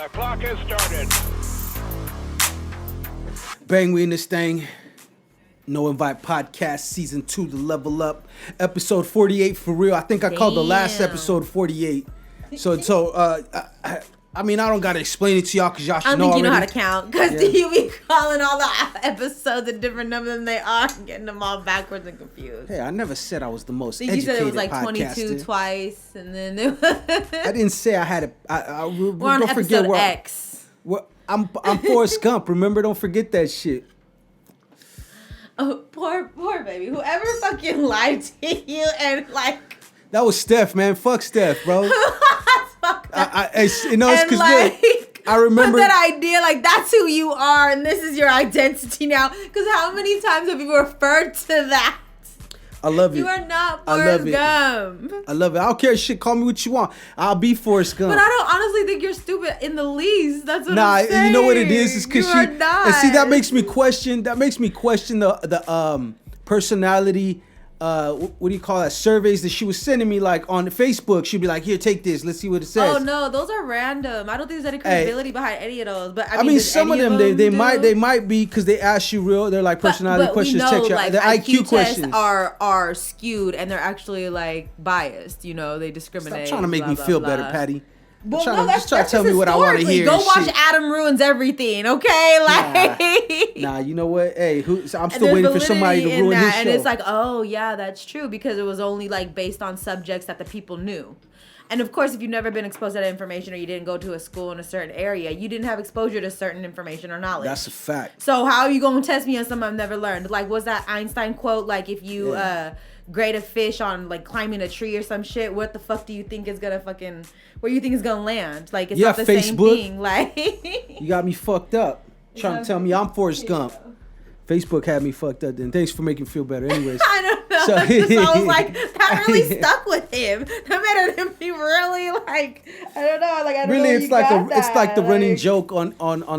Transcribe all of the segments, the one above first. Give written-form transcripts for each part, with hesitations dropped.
The clock has started. Bang, we in this thing. No Invite Podcast, Season 2, The Level Up. Episode 48 for real. I think I called the last episode 48. I mean, I don't got to explain it to y'all because y'all should know already. I don't think you know how to count because you be calling all the episodes a different number than they are, getting them all backwards and confused. Hey, I never said I was the most you educated said it was like podcaster. 22 twice, and then it was I didn't say I had a... we're on episode X. I'm Forrest Gump. Remember, don't forget that shit. Oh, poor baby. Whoever fucking lied to you and like... That was Steph, man. Fuck Steph, bro. It's because I remember that idea, like that's who you are, and this is your identity now. Because how many times have you referred to that? I love it. You are not Forrest Gump. I love it. I don't care shit. Call me what you want. I'll be Forrest Gump. But I don't honestly think you're stupid in the least. That's what I'm saying. You know what it is? It's because you are not. And see, that makes me question. The personality. What do you call that? Surveys that she was sending me, like on Facebook. She'd be like, "Here, take this. Let's see what it says." Oh no, those are random. I don't think there's any credibility behind any of those. But I mean some of them they might be because they ask you real. They're like personality questions. We know, check like, the IQ questions are skewed and they're actually like biased. You know, they discriminate. Stop trying to make me feel better, Patty. Well, just try to tell me what I want to hear. Go watch Adam Ruins Everything, okay? Like, nah, you know what? Hey, I'm still waiting for somebody to ruin his show. And it's like, oh yeah, that's true because it was only like based on subjects that the people knew. And of course, if you've never been exposed to that information or you didn't go to a school in a certain area, you didn't have exposure to certain information or knowledge. That's a fact. So how are you going to test me on something I've never learned? Like, was that Einstein quote? Like, if you grade a fish on like climbing a tree or some shit, what the fuck do you think is gonna fucking... Where you think it's gonna land? Like, it's not the Facebook. same thing. Like, you got me fucked up. Trying to tell me I'm Forrest Gump. Facebook had me fucked up. Then thanks for making me feel better. Anyways, I don't know. So I was like, that really stuck with him. That made him be really like, I don't know. Like, I don't really, know. It's like the running joke on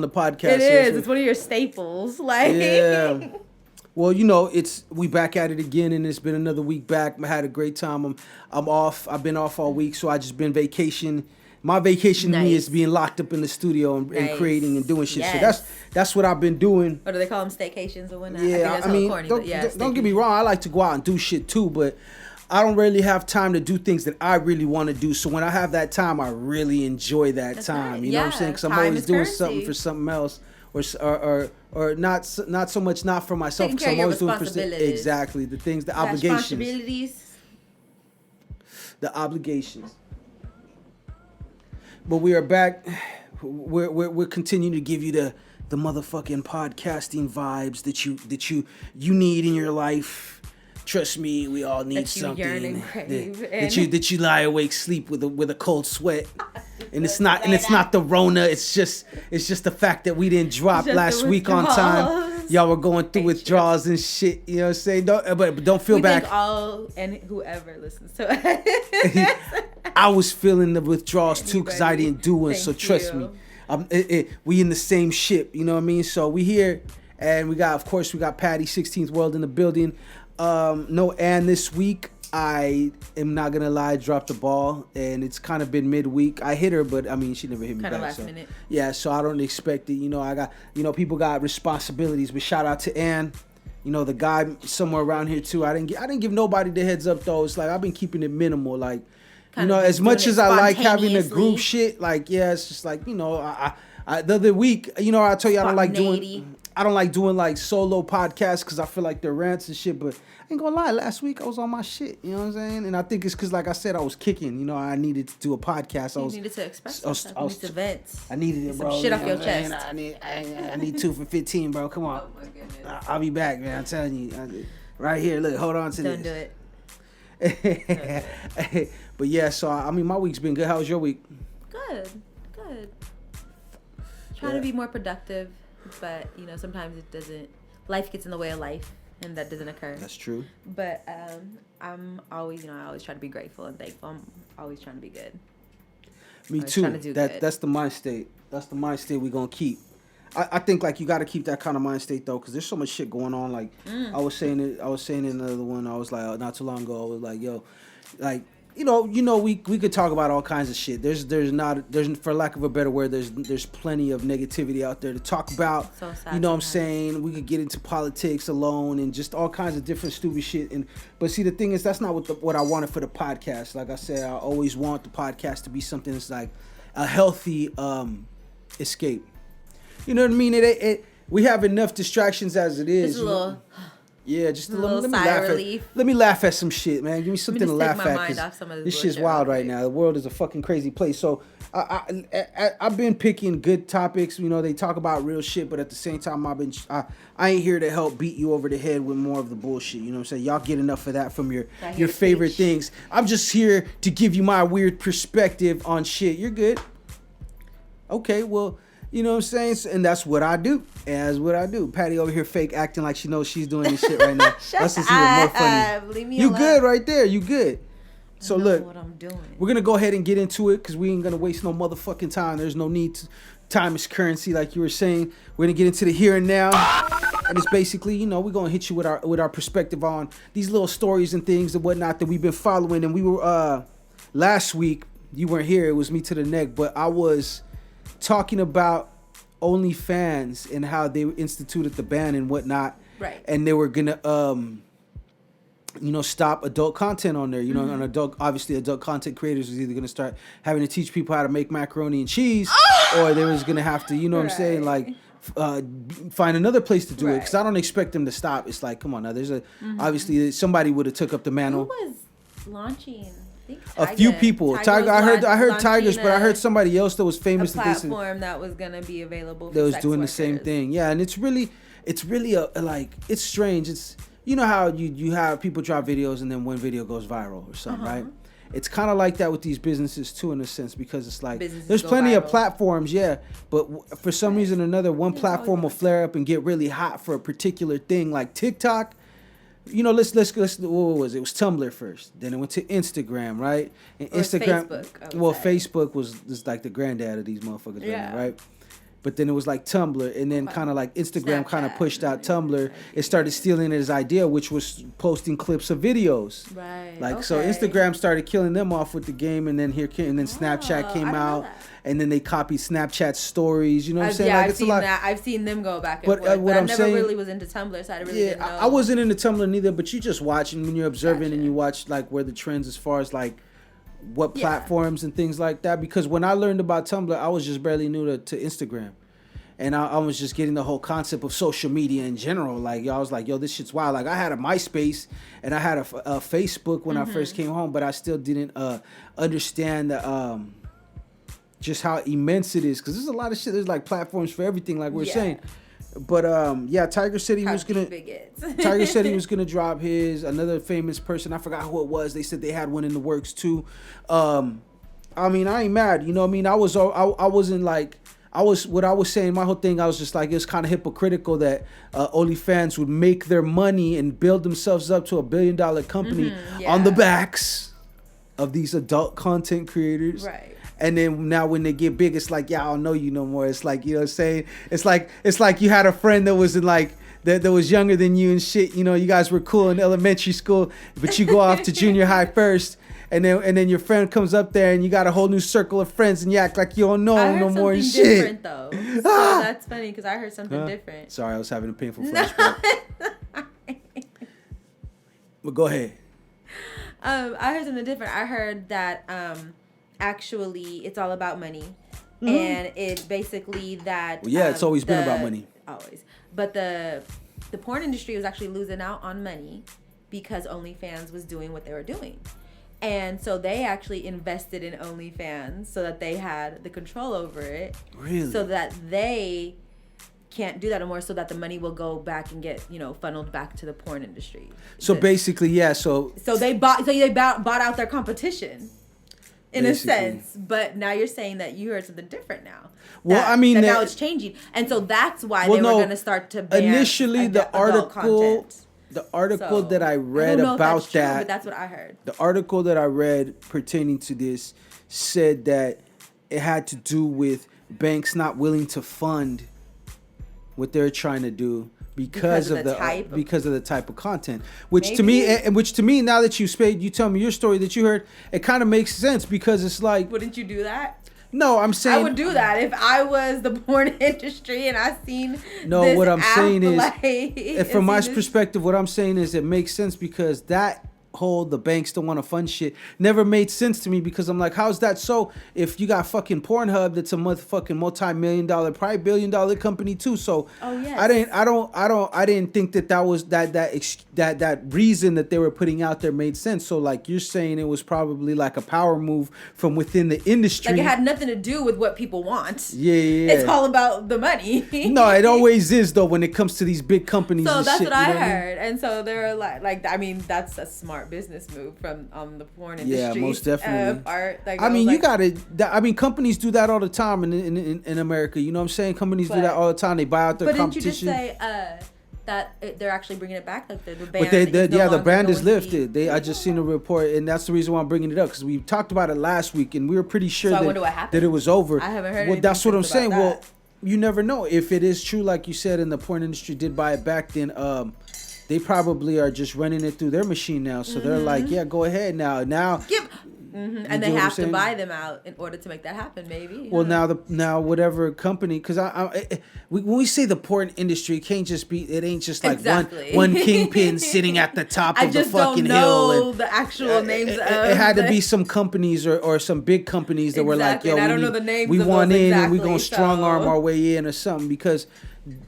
the podcast. It is. It's one of your staples. Like, yeah. Well, you know, we back at it again, and it's been another week back. I had a great time. I'm off. I've been off all week, so I just been vacation. My vacation to me is being locked up in the studio and creating and doing shit. Yes. So that's what I've been doing. Or do they call them staycations or whatnot? Yeah, I mean, corny, don't get me wrong. I like to go out and do shit too, but I don't really have time to do things that I really want to do. So when I have that time, I really enjoy that time. Right. You know what I'm saying? Because I'm always doing something for something else. Or not so much not for myself because I'm always doing for exactly the things, the obligations. The obligations. But we are back. We're continuing to give you the motherfucking podcasting vibes that you need in your life. Trust me, we all need something that you lie awake sleep with a cold sweat. And it's not the Rona. It's just the fact that we didn't drop last week on time. Y'all were going through withdrawals and shit. You know what I'm saying? But don't feel bad. Thank all and whoever listens to it. I was feeling the withdrawals too because I didn't do one. So trust me, we in the same ship. You know what I mean? So we here, and we got Patty 16th World in the building. No Ann this week. I am not gonna lie, dropped the ball, and it's kind of been midweek. I hit her, but I mean, she never hit me back. Kind of last minute. Yeah, so I don't expect it. You know, I got, people got responsibilities. But shout out to Ann. You know, the guy somewhere around here too. I didn't give nobody the heads up though. It's like I've been keeping it minimal. Like, as much as I like having the group shit, like it's just like I the other week, I told you I don't like doing like solo podcasts because I feel like they're rants and shit. But I ain't gonna lie, last week I was on my shit. You know what I'm saying? And I think it's because, like I said, I was kicking. I needed to do a podcast. You needed to express yourself. You needed to vent. I needed it, bro. Some shit off your chest. I need 2 for 15, bro. Come on. Oh my goodness. I'll be back, man. I'm telling you. Right here, look. Hold on to this. Don't do it. But yeah, so I mean, my week's been good. How was your week? Good. Trying to be more productive, but sometimes it doesn't. Life gets in the way of life, and that doesn't occur. That's true. But I'm always, I always try to be grateful and thankful. I'm always trying to be good. Me too. That's the mind state. That's the mind state we're gonna keep. I think like you got to keep that kind of mind state though, because there's so much shit going on. Like I was saying in another one. I was like not too long ago. I was like, yo, like we could talk about all kinds of shit. There's for lack of a better word, there's plenty of negativity out there to talk about. So sad. You know what I'm saying? We could get into politics alone and just all kinds of different stupid shit. But see, the thing is, that's not what I wanted for the podcast. Like I said, I always want the podcast to be something that's like a healthy escape. You know what I mean? We have enough distractions as it is. Just a little. Yeah, just a little sigh of relief. Let me laugh at some shit, man. Give me something to laugh at. Mind off some of this shit's wild right now. The world is a fucking crazy place. So I've been picking good topics. They talk about real shit, but at the same time, I ain't here to help beat you over the head with more of the bullshit. You know what I'm saying? Y'all get enough of that from your favorite things. I'm just here to give you my weird perspective on shit. You're good. Okay, well. You know what I'm saying? And that's what I do. Patty over here fake acting like she knows she's doing this shit right now. That's just even more funny. Leave me you alone. Good right there. You good. So look, what I'm doing. We're going to go ahead and get into it because we ain't going to waste no motherfucking time. There's no need to. Time is currency, like you were saying. We're going to get into the here and now. And it's basically, we're going to hit you with our perspective on these little stories and things and whatnot that we've been following. And we were, last week, you weren't here. It was me to the neck. But I was talking about OnlyFans and how they instituted the ban and whatnot, right? And they were gonna, stop adult content on there. On adult content creators was either gonna start having to teach people how to make macaroni and cheese, or they was gonna have to, what I'm saying, like, find another place to do it. Because I don't expect them to stop. It's like, come on now. There's obviously somebody would have took up the mantle. Who was launching? A few people. Tiger. I heard Tigers, but I heard somebody else that was famous. A platform that was gonna be available. That was doing the same thing. Yeah, and it's really it's strange. It's how you have people drop videos and then one video goes viral or something, right? It's kind of like that with these businesses too, in a sense, because it's like there's plenty of platforms, but for some reason or another, one platform will flare up and get really hot for a particular thing, like TikTok. Let's what was it? It was Tumblr first. Then it went to Instagram, right? And Instagram. Facebook was like the granddad of these motherfuckers, right? But then it was like Tumblr, and then kind of like Instagram kind of pushed out Tumblr. It started stealing his idea, which was posting clips of videos. Right. So Instagram started killing them off with the game, and then Snapchat came out. And then they copied Snapchat stories. You know what I'm saying? Yeah, I've seen that. I've seen them go back and forth. But I never really was into Tumblr, so I really didn't know. I wasn't into Tumblr neither, but you just watch, and when you're observing and you watch like where the trends as far as like what platforms and things like that. Because when I learned about Tumblr, I was just barely new to Instagram. And I was just getting the whole concept of social media in general. Like, I was like, yo, this shit's wild. Like, I had a MySpace and I had a Facebook when I first came home, but I still didn't understand the... just how immense it is, because there's a lot of shit. There's like platforms for everything, like we're saying. But Tiger said he was gonna drop his. Another famous person, I forgot who it was. They said they had one in the works too. I ain't mad. You know what I mean? I wasn't like. What I was saying, my whole thing, I was just like, it's kind of hypocritical that OnlyFans would make their money and build themselves up to $1 billion company on the backs of these adult content creators. Right. And then now when they get big, it's like, I don't know you no more. It's like, you know what I'm saying? It's like you had a friend that was in like, that was younger than you and shit. You guys were cool in elementary school, but you go off to junior high first. And then your friend comes up there and you got a whole new circle of friends and you act like you don't know him no more and shit. I heard something different though. So that's funny because I heard something different. Sorry, I was having a painful flashback. But go ahead. I heard something different. I heard that actually it's all about money. And it's basically that... Well, it's always been about money. Always. But the porn industry was actually losing out on money because OnlyFans was doing what they were doing. And so they actually invested in OnlyFans so that they had the control over it. Really? So that they can't do that anymore, so that the money will go back and get, funneled back to the porn industry. So basically, So they bought out their competition. In a sense, but now you're saying that you heard something different now. Well, now it's changing, and so that's why they were going to start to ban initially the article. Content. The article that I read about true, that, but that's what I heard. The article that I read pertaining to this said that it had to do with banks not willing to fund what they're trying to do because of the type of content, which Maybe. to me, now that you tell me your story that you heard, it kind of makes sense because it's like, wouldn't you do that? No, I'm saying I would do that if I was the porn industry and I seen. No, what I'm saying is, like, from my perspective, what I'm saying is it makes sense because that whole the banks don't want to fund shit never made sense to me because I'm like, how's that so? If you got fucking Pornhub, that's a motherfucking multi-million-dollar, probably billion-dollar company too. So yes. I didn't think that was that reason that they were putting out there made sense. So like you're saying, it was probably like a power move from within the industry. Like it had nothing to do with what people want. Yeah. It's all about the money. No, it always is though when it comes to these big companies. So and that's shit, what I heard, and so they're like, I mean, that's a smart business move from the porn industry. Yeah, most definitely. Part. Like, I mean, you gotta. I mean, companies do that all the time in America. You know what I'm saying? Companies do that all the time. They buy out their competition. But didn't you just say that they're actually bringing it back? Like the ban. But the ban is lifted. I just seen a report, and that's the reason why I'm bringing it up because we talked about it last week, and we were pretty sure that it was over. I haven't heard. Well, that's what I'm saying. That. Well, you never know if it is true, like you said, and the porn industry did buy it back. Then they probably are just running it through their machine now. So they're like, yeah, go ahead now. And they have to buy them out in order to make that happen, maybe. Well, now whatever company, because when we say the porn industry, it can't just be. It ain't just like one kingpin sitting at the top of the fucking hill. I just don't know the actual names. It had to be some companies or some big companies that were like, yo, I don't know the names. We of want those in exactly, and we gonna strong arm our way in or something because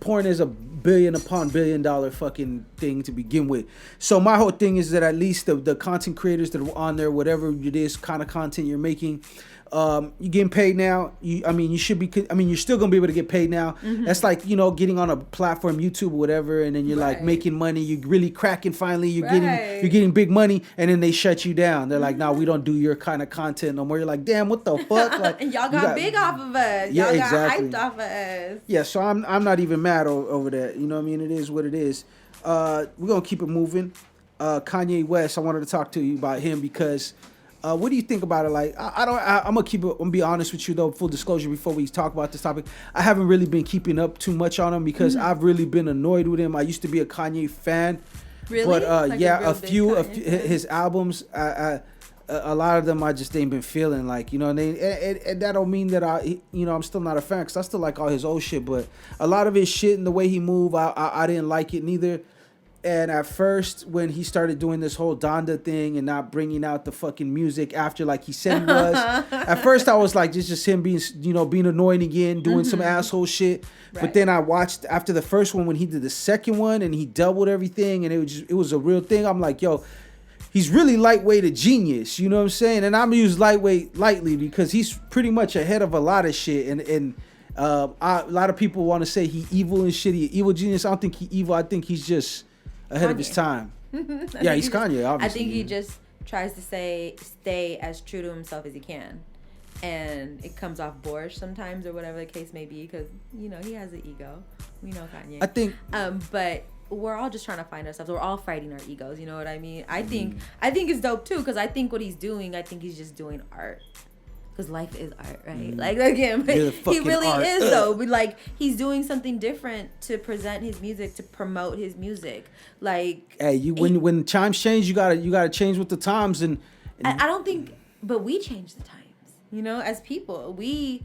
porn is a billion upon $billion fucking thing to begin with. So my whole thing is that at least the content creators that are on there, whatever it is kind of content you're making, you're getting paid now. You're still gonna be able to get paid now. Mm-hmm. That's like, getting on a platform, YouTube or whatever, and then you're like making money. You're really cracking finally. You're getting big money, and then they shut you down. They're like, no, we don't do your kind of content no more. You're like, damn, what the fuck? Like, and y'all got big off of us. Yeah, y'all exactly. got hyped off of us. Yeah, so I'm not even mad over that. You know what I mean? It is what it is. We're gonna keep it moving. Kanye West, I wanted to talk to you about him because. What do you think about it? Like, I'm gonna be honest with you though. Full disclosure, before we talk about this topic, I haven't really been keeping up too much on him because I've really been annoyed with him. I used to be a Kanye fan, really, but like a few of his albums, a lot of them I just ain't been feeling like, and that don't mean that I'm still not a fan because I still like all his old shit, but a lot of his shit and the way he moved, I didn't like it neither. And at first, when he started doing this whole Donda thing and not bringing out the fucking music after like he said he was, at first I was like, it's just him being, being annoying again, doing some asshole shit. Right. But then I watched after the first one when he did the second one and he doubled everything and it was a real thing. I'm like, yo, he's really lightweight a genius. You know what I'm saying? And I'm used lightweight lightly because he's pretty much ahead of a lot of shit. And a lot of people want to say he evil and shit. He evil genius. I don't think he evil. I think he's just ahead of his time. Yeah, he's Kanye, obviously. I think he just tries to stay as true to himself as he can. And it comes off boorish sometimes or whatever the case may be because, he has an ego. We know Kanye. I think... but we're all just trying to find ourselves. We're all fighting our egos, you know what I mean? I think it's dope too because I think what he's doing, I think he's just doing art. Because life is art, right? Like again, he really is though. But like he's doing something different to present his music, to promote his music. Like, hey, when times change, you gotta change with the times. And I don't think, but we change the times. As people, we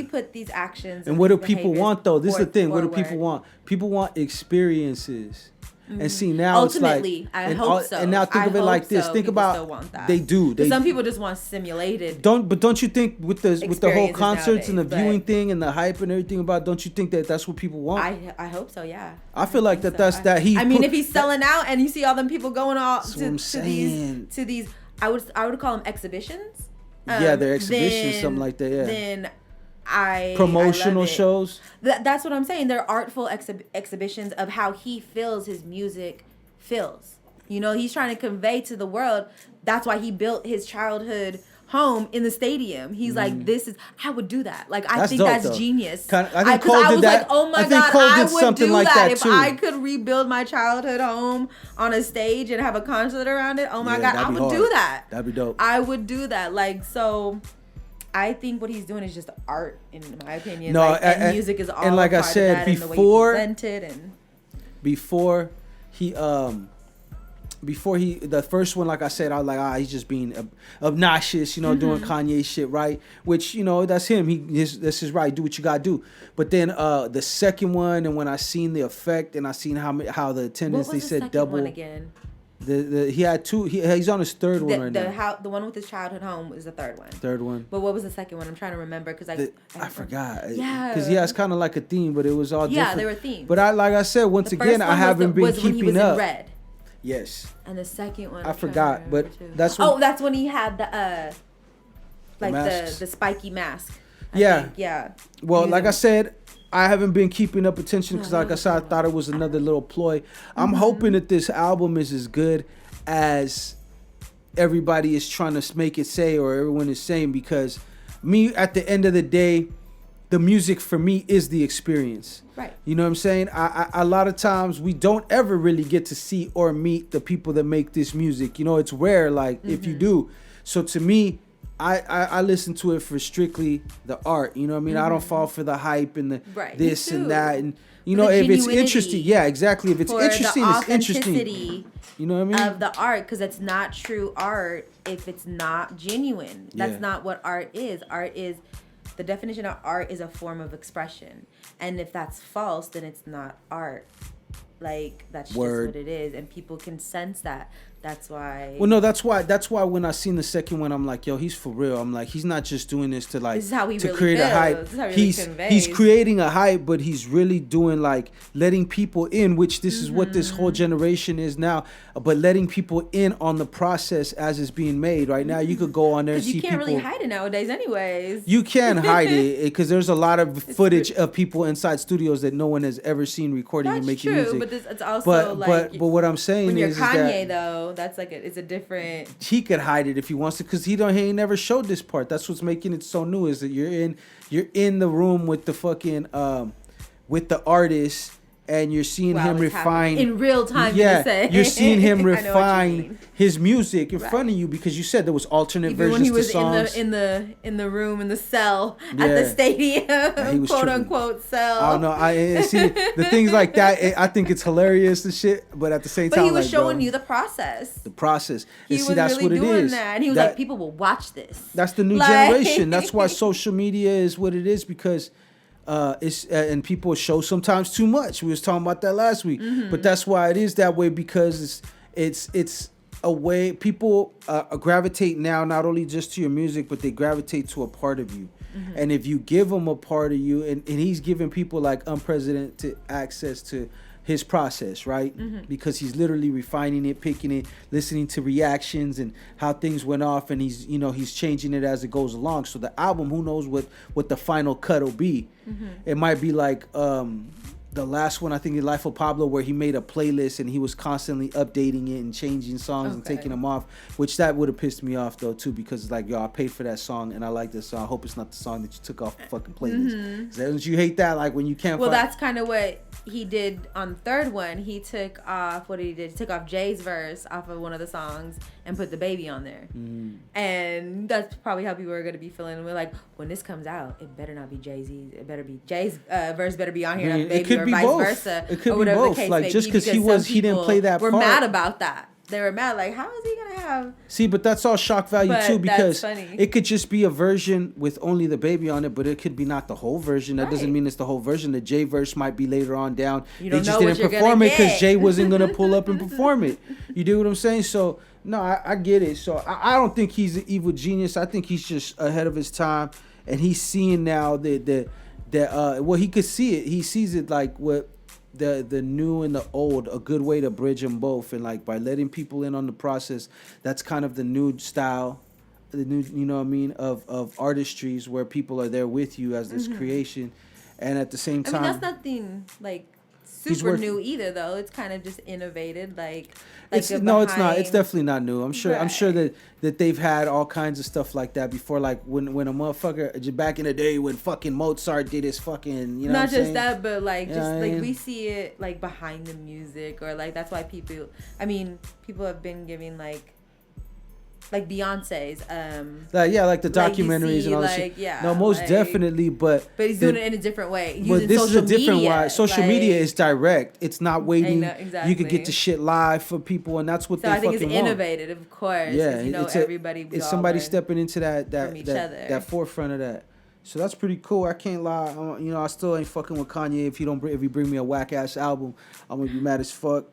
put these actions. And what do people want though? This is the thing. What do people want? People want experiences. Mm-hmm. And see now ultimately, it's like, I hope so. And now think of it like this. Think about still want that. They do. Some people just want simulated. Don't you think with the whole concerts and the viewing thing and the hype and everything about? Don't you think that's what people want? I hope so. Yeah. I feel like that's that he. I mean, if he's selling out and you see all them people going all to these, I would call them exhibitions. Yeah, they're exhibitions, something like that. Yeah. Then promotional shows. That's what I'm saying. They're artful exhibitions of how he feels his music feels. He's trying to convey to the world. That's why he built his childhood home in the stadium. He's like, I would do that. Like, I think that's genius. I think Cole did that. Like, oh my God, I would do that if I could rebuild my childhood home on a stage and have a concert around it. Oh my God, I would do that. That'd be dope. I would do that. Like, so... I think what he's doing is just art, in my opinion. No, like, and music is all and like a I part said of that, before, and the way he presented and before he the first one, like I said, I was like, he's just being obnoxious, doing Kanye shit, right? Which, that's him. This is right. Do what you gotta do. But then the second one, and when I seen the effect, and I seen how the attendance, they said double. One again? He had two. He's on his third one right now. The one with his childhood home is the third one. Third one. But what was the second one? I'm trying to remember because I forgot. Yeah. Because it's kind of like a theme, but it was all different. Yeah, they were themed. But like I said, once again, I haven't been keeping when he was up. In red. Yes. And the second one. I forgot, but that's that's when he had the the spiky mask. I think. Yeah. Well, like I said, I haven't been keeping up attention because, like I said, I thought it was another little ploy. I'm hoping that this album is as good as everybody is trying to make it say, or everyone is saying, because at the end of the day, the music for me is the experience. Right. You know what I'm saying? I a lot of times we don't ever really get to see or meet the people that make this music. It's rare, if you do. So to me, I listen to it for strictly the art. You know what I mean? I don't fall for the hype and the this and that. And if it's interesting, yeah, exactly. If it's interesting, it's interesting. You know what I mean? Of the art, because it's not true art if it's not genuine. That's not what art is. The definition of art is a form of expression. And if that's false, then it's not art. That's just what it is. And people can sense that. That's why. Well, no, that's why when I seen the second one, I'm like, yo, he's for real. I'm like, he's not just doing this to this is how he to really create feels. a hype. This is how he really He's creating a hype, but he's really doing letting people in, which this is what this whole generation is now. But letting people in on the process as it's being made. Right now, you could go on there and see people. You can't really hide it nowadays, anyways. You can hide it because there's a lot of footage of people inside studios that no one has ever seen recording and making music. But it's also but what I'm saying when you're is Kanye though, that's it's a different. He could hide it if he wants to, because he ain't never showed this part. That's what's making it so new, is that you're in the room with the fucking with the artist, and you're seeing him refine in real time. Yeah, you're seeing him refine his music in front of you, because you said there was alternate versions when he was to songs. in the room in the cell at the stadium, quote unquote cell. I don't know. I see the things like that. I think it's hilarious and shit, but at the same time, but he was showing you the process. The process. He was that's really what doing it is. that, and he was like, people will watch this. That's the new generation. That's why social media is what it is, because. It's and people show sometimes too much. We was talking about that last week, but that's why it is that way, because it's a way people gravitate now, not only just to your music, but they gravitate to a part of you. And if you give them a part of you, and he's giving people unprecedented access to his process, right? Because he's literally refining it, picking it, listening to reactions and how things went off, and he's changing it as it goes along. So the album, who knows what the final cut will be? It might be like the last one, I think, in Life of Pablo, where he made a playlist and he was constantly updating it and changing songs and taking them off, which that would have pissed me off though too, because it's like, yo, I paid for that song and I like this song. I hope it's not the song that you took off the fucking playlist. Don't you hate that? When you can't. Well, that's kind of what he did on the third one. He took off He took off Jay's verse off of one of the songs and put the baby on there. And that's probably how people are going to be feeling. And we're like, when this comes out, it better not be Jay-Z's. It better be Jay's verse better be on here, not the baby, or vice versa. It could be both. Just because he didn't play that part. We're mad about that. They were mad, how is he gonna have? See, but that's all shock value too, because it could just be a version with only the baby on it, but it could be not the whole version. That doesn't mean it's the whole version. The Jay verse might be later on down. They just didn't perform it because Jay wasn't gonna pull up and perform it. You do what I'm saying? So no, I get it. So I don't think he's an evil genius. I think he's just ahead of his time, and he's seeing now that he could see it. He sees it what. The new and the old, a good way to bridge them both, and by letting people in on the process, that's kind of the new style, the new, you know what I mean, of artistries, where people are there with you as this creation, and at the same time, that's nothing super new either, though. It's kind of just innovated, it's not. It's definitely not new. I'm sure that they've had all kinds of stuff like that before. When a motherfucker back in the day when fucking Mozart did his fucking, you know. Not just that, but we see it behind the music, or that's why people have been giving like Beyonce's. Like the documentaries and all that shit. Yeah, no, most definitely, but he's doing it in a different way. But this is a different way. Social media is direct. It's not waiting. Exactly. You could get the shit live for people, and that's what they fucking want. So I think it's innovative, of course. Yeah, everybody. It's somebody stepping into that forefront of that. So that's pretty cool. I can't lie. I still ain't fucking with Kanye. If you bring me a whack ass album, I'm gonna be mad as fuck.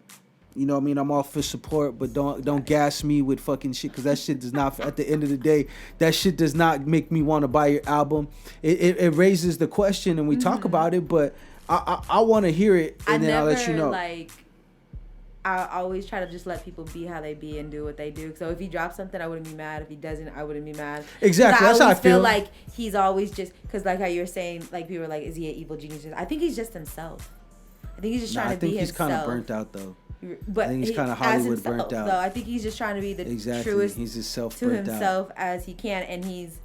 You know what I mean? I'm all for support, but don't gas me with fucking shit, because that shit does not. At the end of the day, that shit does not make me want to buy your album. It raises the question, and we talk about it, but I want to hear it, and then I'll let you know. I always try to just let people be how they be and do what they do. So if he drops something, I wouldn't be mad. If he doesn't, I wouldn't be mad. Exactly. That's how I feel. Like he's always just, because like how you were saying, like people were like, is he an evil genius? I think he's just himself. I think he's just trying to be himself. I think he's kind of burnt out though. But I think he's kind of Hollywood burnt out. So I think he's just trying to be the truest he's just to himself as he can, and he's,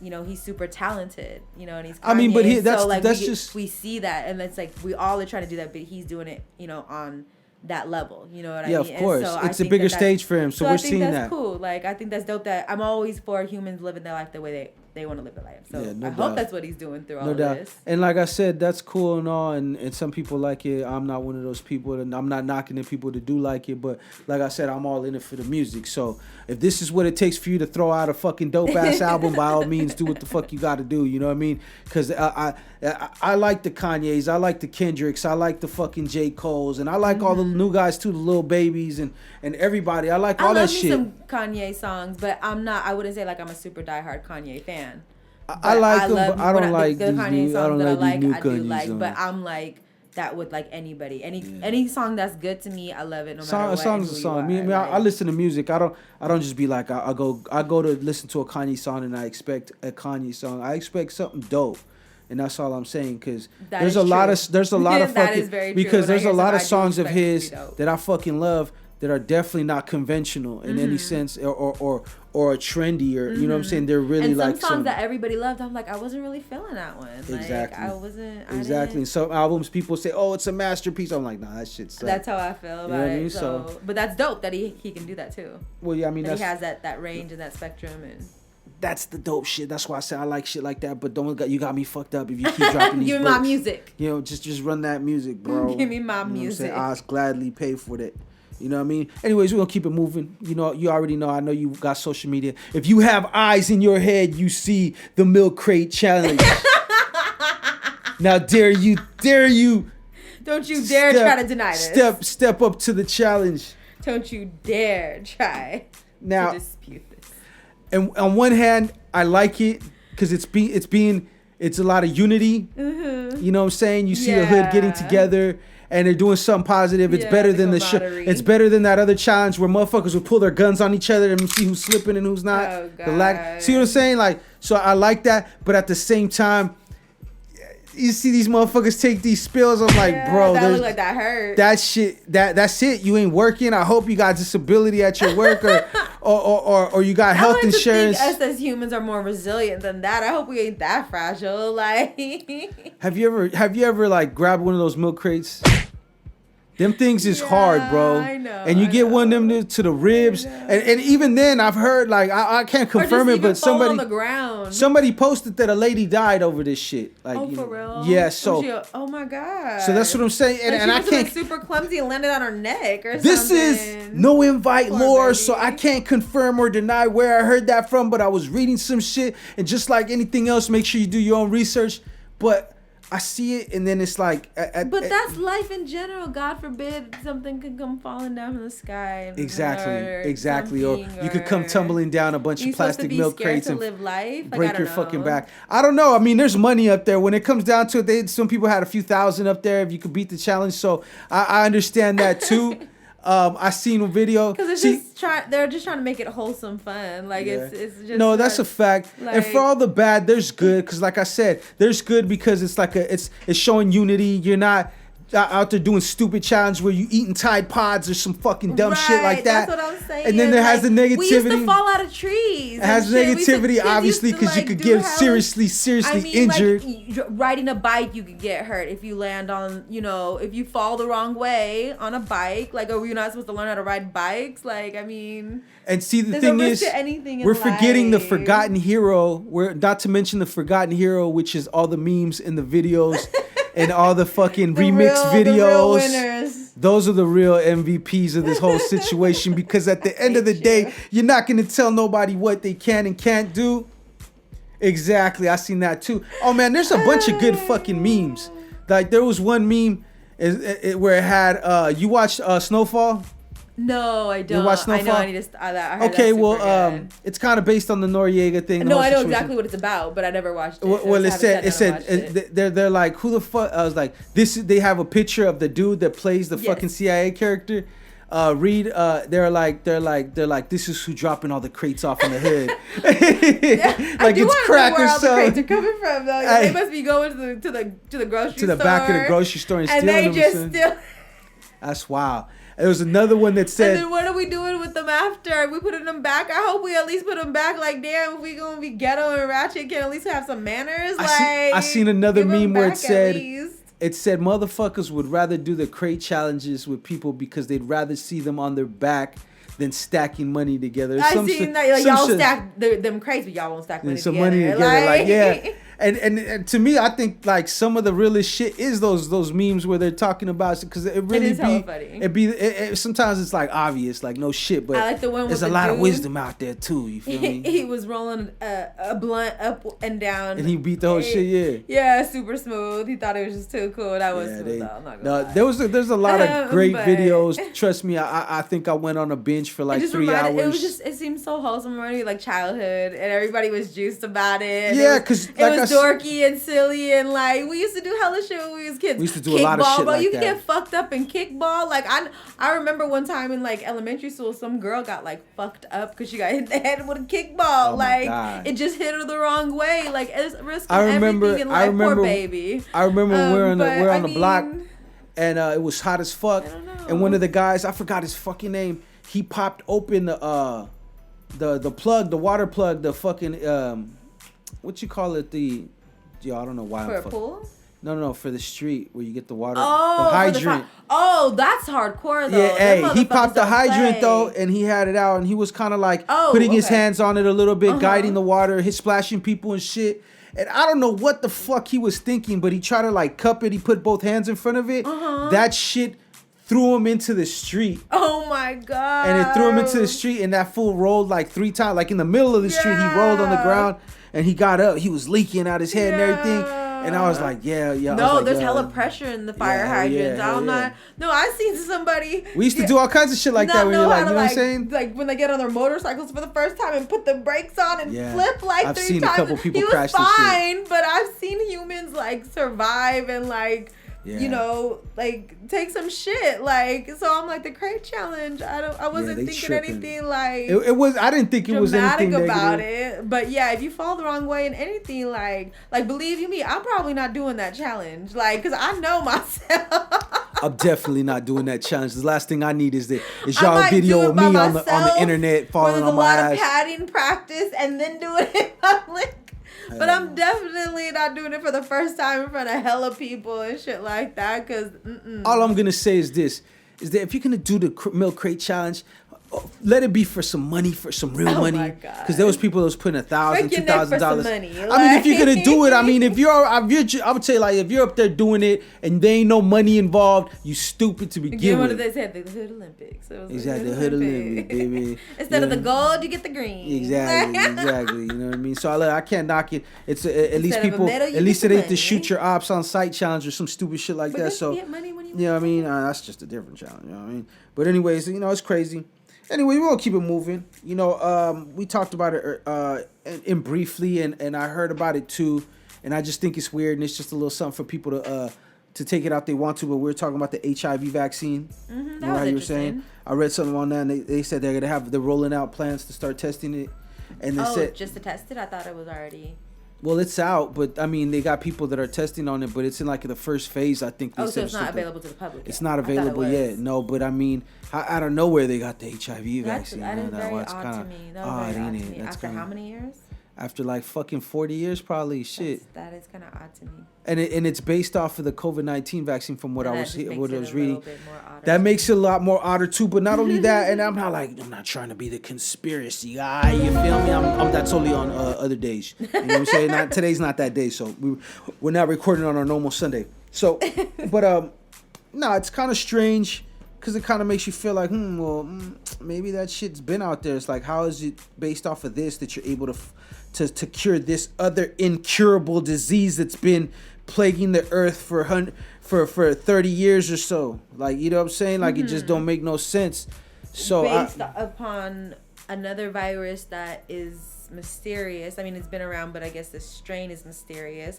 he's super talented, and he's. Kanye, I mean, but we see that, and it's like we all are trying to do that, but he's doing it, on that level. You know what I mean? Yeah, of course. So it's a bigger stage for him, so we're seeing that. I think that's cool. Like, I think that's dope. That I'm always for humans living their life the way they want to live their life. So yeah, I hope that's what he's doing through all of this. And like I said, that's cool and all, and some people like it. I'm not one of those people, and I'm not knocking the people that do like it, but like I said, I'm all in it for the music. So if this is what it takes for you to throw out a fucking dope ass album, by all means, do what the fuck you got to do. You know what I mean? Because I like the Kanyes, I like the Kendricks, I like the fucking J. Coles, and I like all the new guys too, the Lil Babies and everybody. I like all that shit. I love me some Kanye songs, but I wouldn't say like I'm a super diehard Kanye fan. I like them, but I don't like these new. I don't like these new Kanye songs. But I'm like that with like anybody. Any song that's good to me, I love it. No matter what. A song's a song. I listen to music. I don't just be like I go to listen to a Kanye song and I expect a Kanye song. I expect something dope. And that's all I'm saying, because there's a lot of fucking, because there's a lot of songs of his that I fucking love that are definitely not conventional in any sense or trendy, or you know what I'm saying. They're really and like some songs that everybody loved. I'm like, I wasn't really feeling that one. Exactly. Like, I wasn't. Exactly. Some albums people say, oh, it's a masterpiece. I'm like, nah, that shit sucks. That's how I feel about it. I mean? So, but that's dope that he can do that too. Well, yeah, I mean, he has that range and that spectrum and. That's the dope shit. That's why I say I like shit like that. But you got me fucked up if you keep dropping these. Give me my music. Just run that music, bro. Give me my music. I'll gladly pay for that. You know what I mean? Anyways, we're gonna keep it moving. You already know. I know you got social media. If you have eyes in your head, you see the milk crate challenge. Now dare you? Don't you dare try to deny this. Step up to the challenge. Don't you dare try to dispute this. And on one hand, I like it because it's a lot of unity. Mm-hmm. You know what I'm saying? You see a hood getting together and they're doing something positive. It's better than it's better than that other challenge where motherfuckers would pull their guns on each other and see who's slipping and who's not. Oh, God. See what I'm saying? Like, so I like that, but at the same time, you see these motherfuckers take these spills. I'm like, bro, that look like that hurt. That shit, that's it. You ain't working. I hope you got disability at your work, or you got health insurance. I like to think us as humans are more resilient than that. I hope we ain't that fragile. Like, have you ever like grabbed one of those milk crates? Them things is hard, bro. I know. And you get one of them to the ribs, and even then, I've heard like I can't confirm it, but somebody on the ground. Somebody posted that a lady died over this shit. Like, for real? Yeah. So. Oh my God. So that's what I'm saying, and I can't. Like super clumsy and landed on her neck or this something. This is no invite lore, so I can't confirm or deny where I heard that from. But I was reading some shit, and just like anything else, make sure you do your own research. But I see it, and then it's like. But that's life in general. God forbid something could come falling down from the sky. Exactly. Or you could come tumbling down a bunch of plastic milk crates and live life? Break your fucking back. I don't know. I mean, there's money up there. When it comes down to it, some people had a few thousand up there if you could beat the challenge. So I understand that too. I seen a video because they're just trying to make it wholesome fun. Like it's just no, that's a fact. Like, and for all the bad, there's good because like I said, there's good because it's like it's showing unity. You're not out there doing stupid challenge where you eating Tide Pods or some fucking dumb shit like that. That's what I'm saying. And then there has the negativity. We used to fall out of trees. It has negativity, obviously, because you could get seriously injured. Like, riding a bike, you could get hurt if you land on, if you fall the wrong way on a bike. Like, are we not supposed to learn how to ride bikes? Like, I mean. And see, the thing is, we're forgetting the forgotten hero. We're not to mention the forgotten hero, which is all the memes and the videos. And all the fucking remix videos. Those are the real MVPs of this whole situation, because at the end of the day, you're not going to tell nobody what they can and can't do. Exactly. I seen that too. Oh man, there's a bunch of good fucking memes. Like there was one meme where it had, you watched Snowfall? No, I don't. You watch Snowfall? I know. I need to. I heard okay, well, good. It's kind of based on the Noriega thing. No, I know exactly what it's about, but I never watched it. Well, it said they're like, who the fuck? I was like, this. They have a picture of the dude that plays the fucking CIA character. They're like, this is who dropping all the crates off in the hood. Like it's crack or something. Where all the crates are coming from though? They must be going to the grocery store. To the back of the grocery store and stealing them. They just steal. That's wild. There was another one that said. And then what are we doing with them after? Are we putting them back? I hope we at least put them back. Like, damn, if we gonna be ghetto and ratchet, can at least have some manners. I seen another meme where it said, motherfuckers would rather do the crate challenges with people because they'd rather see them on their back than stacking money together. I seen that. Like, y'all stack them crates, but y'all won't stack money together. Money together. Like yeah. And to me, I think like some of the realest shit is those memes where they're talking about, because it really funny. Sometimes it's like obvious, like no shit, but I like the one there's a lot of wisdom out there too. You feel me? He was rolling a blunt up and down, and he beat the whole shit. Yeah, super smooth. He thought it was just too cool. That was smooth. I'm not gonna lie. There's a lot of great videos. Trust me, I think I went on a binge for like 3 hours. It seemed so wholesome, reminded me like childhood, and everybody was juiced about it. Yeah, because like dorky and silly, and like we used to do hella shit when we was kids. We used to do a lot of shit bro. like You that. could get fucked up in kickball. Like I remember one time in like elementary school, some girl got like fucked up because she got hit in the head with a kickball. Like it just hit her the wrong way. Like it's risking everything in life. Poor baby. I remember we're on the block, and it was hot as fuck. And one of the guys, I forgot his fucking name. He popped open the plug, the water plug, the fucking what you call it, I don't know why. For a pool? No, for the street where you get the water. Oh, the hydrant. That's hardcore though. Yeah, hey, he popped the hydrant though, and he had it out, and he was kind of like putting his hands on it a little bit, guiding the water, splashing people and shit. And I don't know what the fuck he was thinking, but he tried to like cup it. He put both hands in front of it. That shit threw him into the street. Oh my god! And it threw him into the street, and that fool rolled like 3 times, like in the middle of the street. He rolled on the ground. And he got up. He was leaking out his head and everything. And I was like, yeah. No, like, there's hella pressure in the fire hydrants. No, I seen somebody. We used to do all kinds of shit like that. When you're like, you know what I'm saying? Like when they get on their motorcycles for the first time and put the brakes on and flip like I've 3 seen times. A couple people he was crash fine, but I've seen humans like survive and like. Like take some shit. Like so, I'm like the crate challenge. I wasn't thinking tripping. Anything like it was. I didn't think it was anything about negative. it. But yeah, if you fall the wrong way in anything, like believe you me, I'm probably not doing that challenge. Like, cause I know myself. I'm definitely not doing that challenge. The last thing I need is y'all video of me on the internet falling on my ass. There's a lot of padding practice and then do it in public. But I'm definitely not doing it for the first time in front of hella people and shit like that. Cause all I'm gonna say is this: is that if you're gonna do the milk crate challenge, let it be for some money, for some real money. Because there was people that was putting $1,000, $2,000. I mean, if you're gonna do it, I mean, I would say like if you're up there doing it and there ain't no money involved, you stupid to begin with. What did they say? The Hood Olympics. Exactly, the Hood Olympics, baby. Instead of the gold, you get the green. Exactly. You know what I mean? So I can't knock it. It's at least people. At least it ain't the shoot your ops on site challenge or some stupid shit like that. So you know what I mean? That's just a different challenge. You know what I mean? But anyways, it's crazy. Anyway, we'll keep it moving. We talked about it in briefly, and I heard about it too, and I just think it's weird, and it's just a little something for people to take it out they want to. But we're talking about the HIV vaccine. That was how you were saying. I read something on that, and they said they're rolling out plans to start testing it, and they said just to test it. I thought it was already. Well, it's out, but I mean, they got people that are testing on it, but it's in like the first phase. I think. Oh, so it's not available to the public. It's not available yet. No, but I mean, out of nowhere they got the HIV vaccine. That is very odd to me. That was very odd to me. After how many years? After like fucking 40 years, probably. Shit. That is kind of odd to me. And it's based off of the COVID-19 vaccine, from what I was reading. That makes it a lot more odder too. But not only that, and I'm not trying to be the conspiracy guy. You feel me? I'm that's only on other days. You know what I'm saying? Today's not that day, so we're not recording on our normal Sunday. So, but no, it's kind of strange. Because it kind of makes you feel like, maybe that shit's been out there. It's like, how is it based off of this that you're able to cure this other incurable disease that's been plaguing the earth for 30 years or so? Like, you know what I'm saying? Like, it just don't make no sense. So based upon another virus that is mysterious. I mean, it's been around, but I guess the strain is mysterious.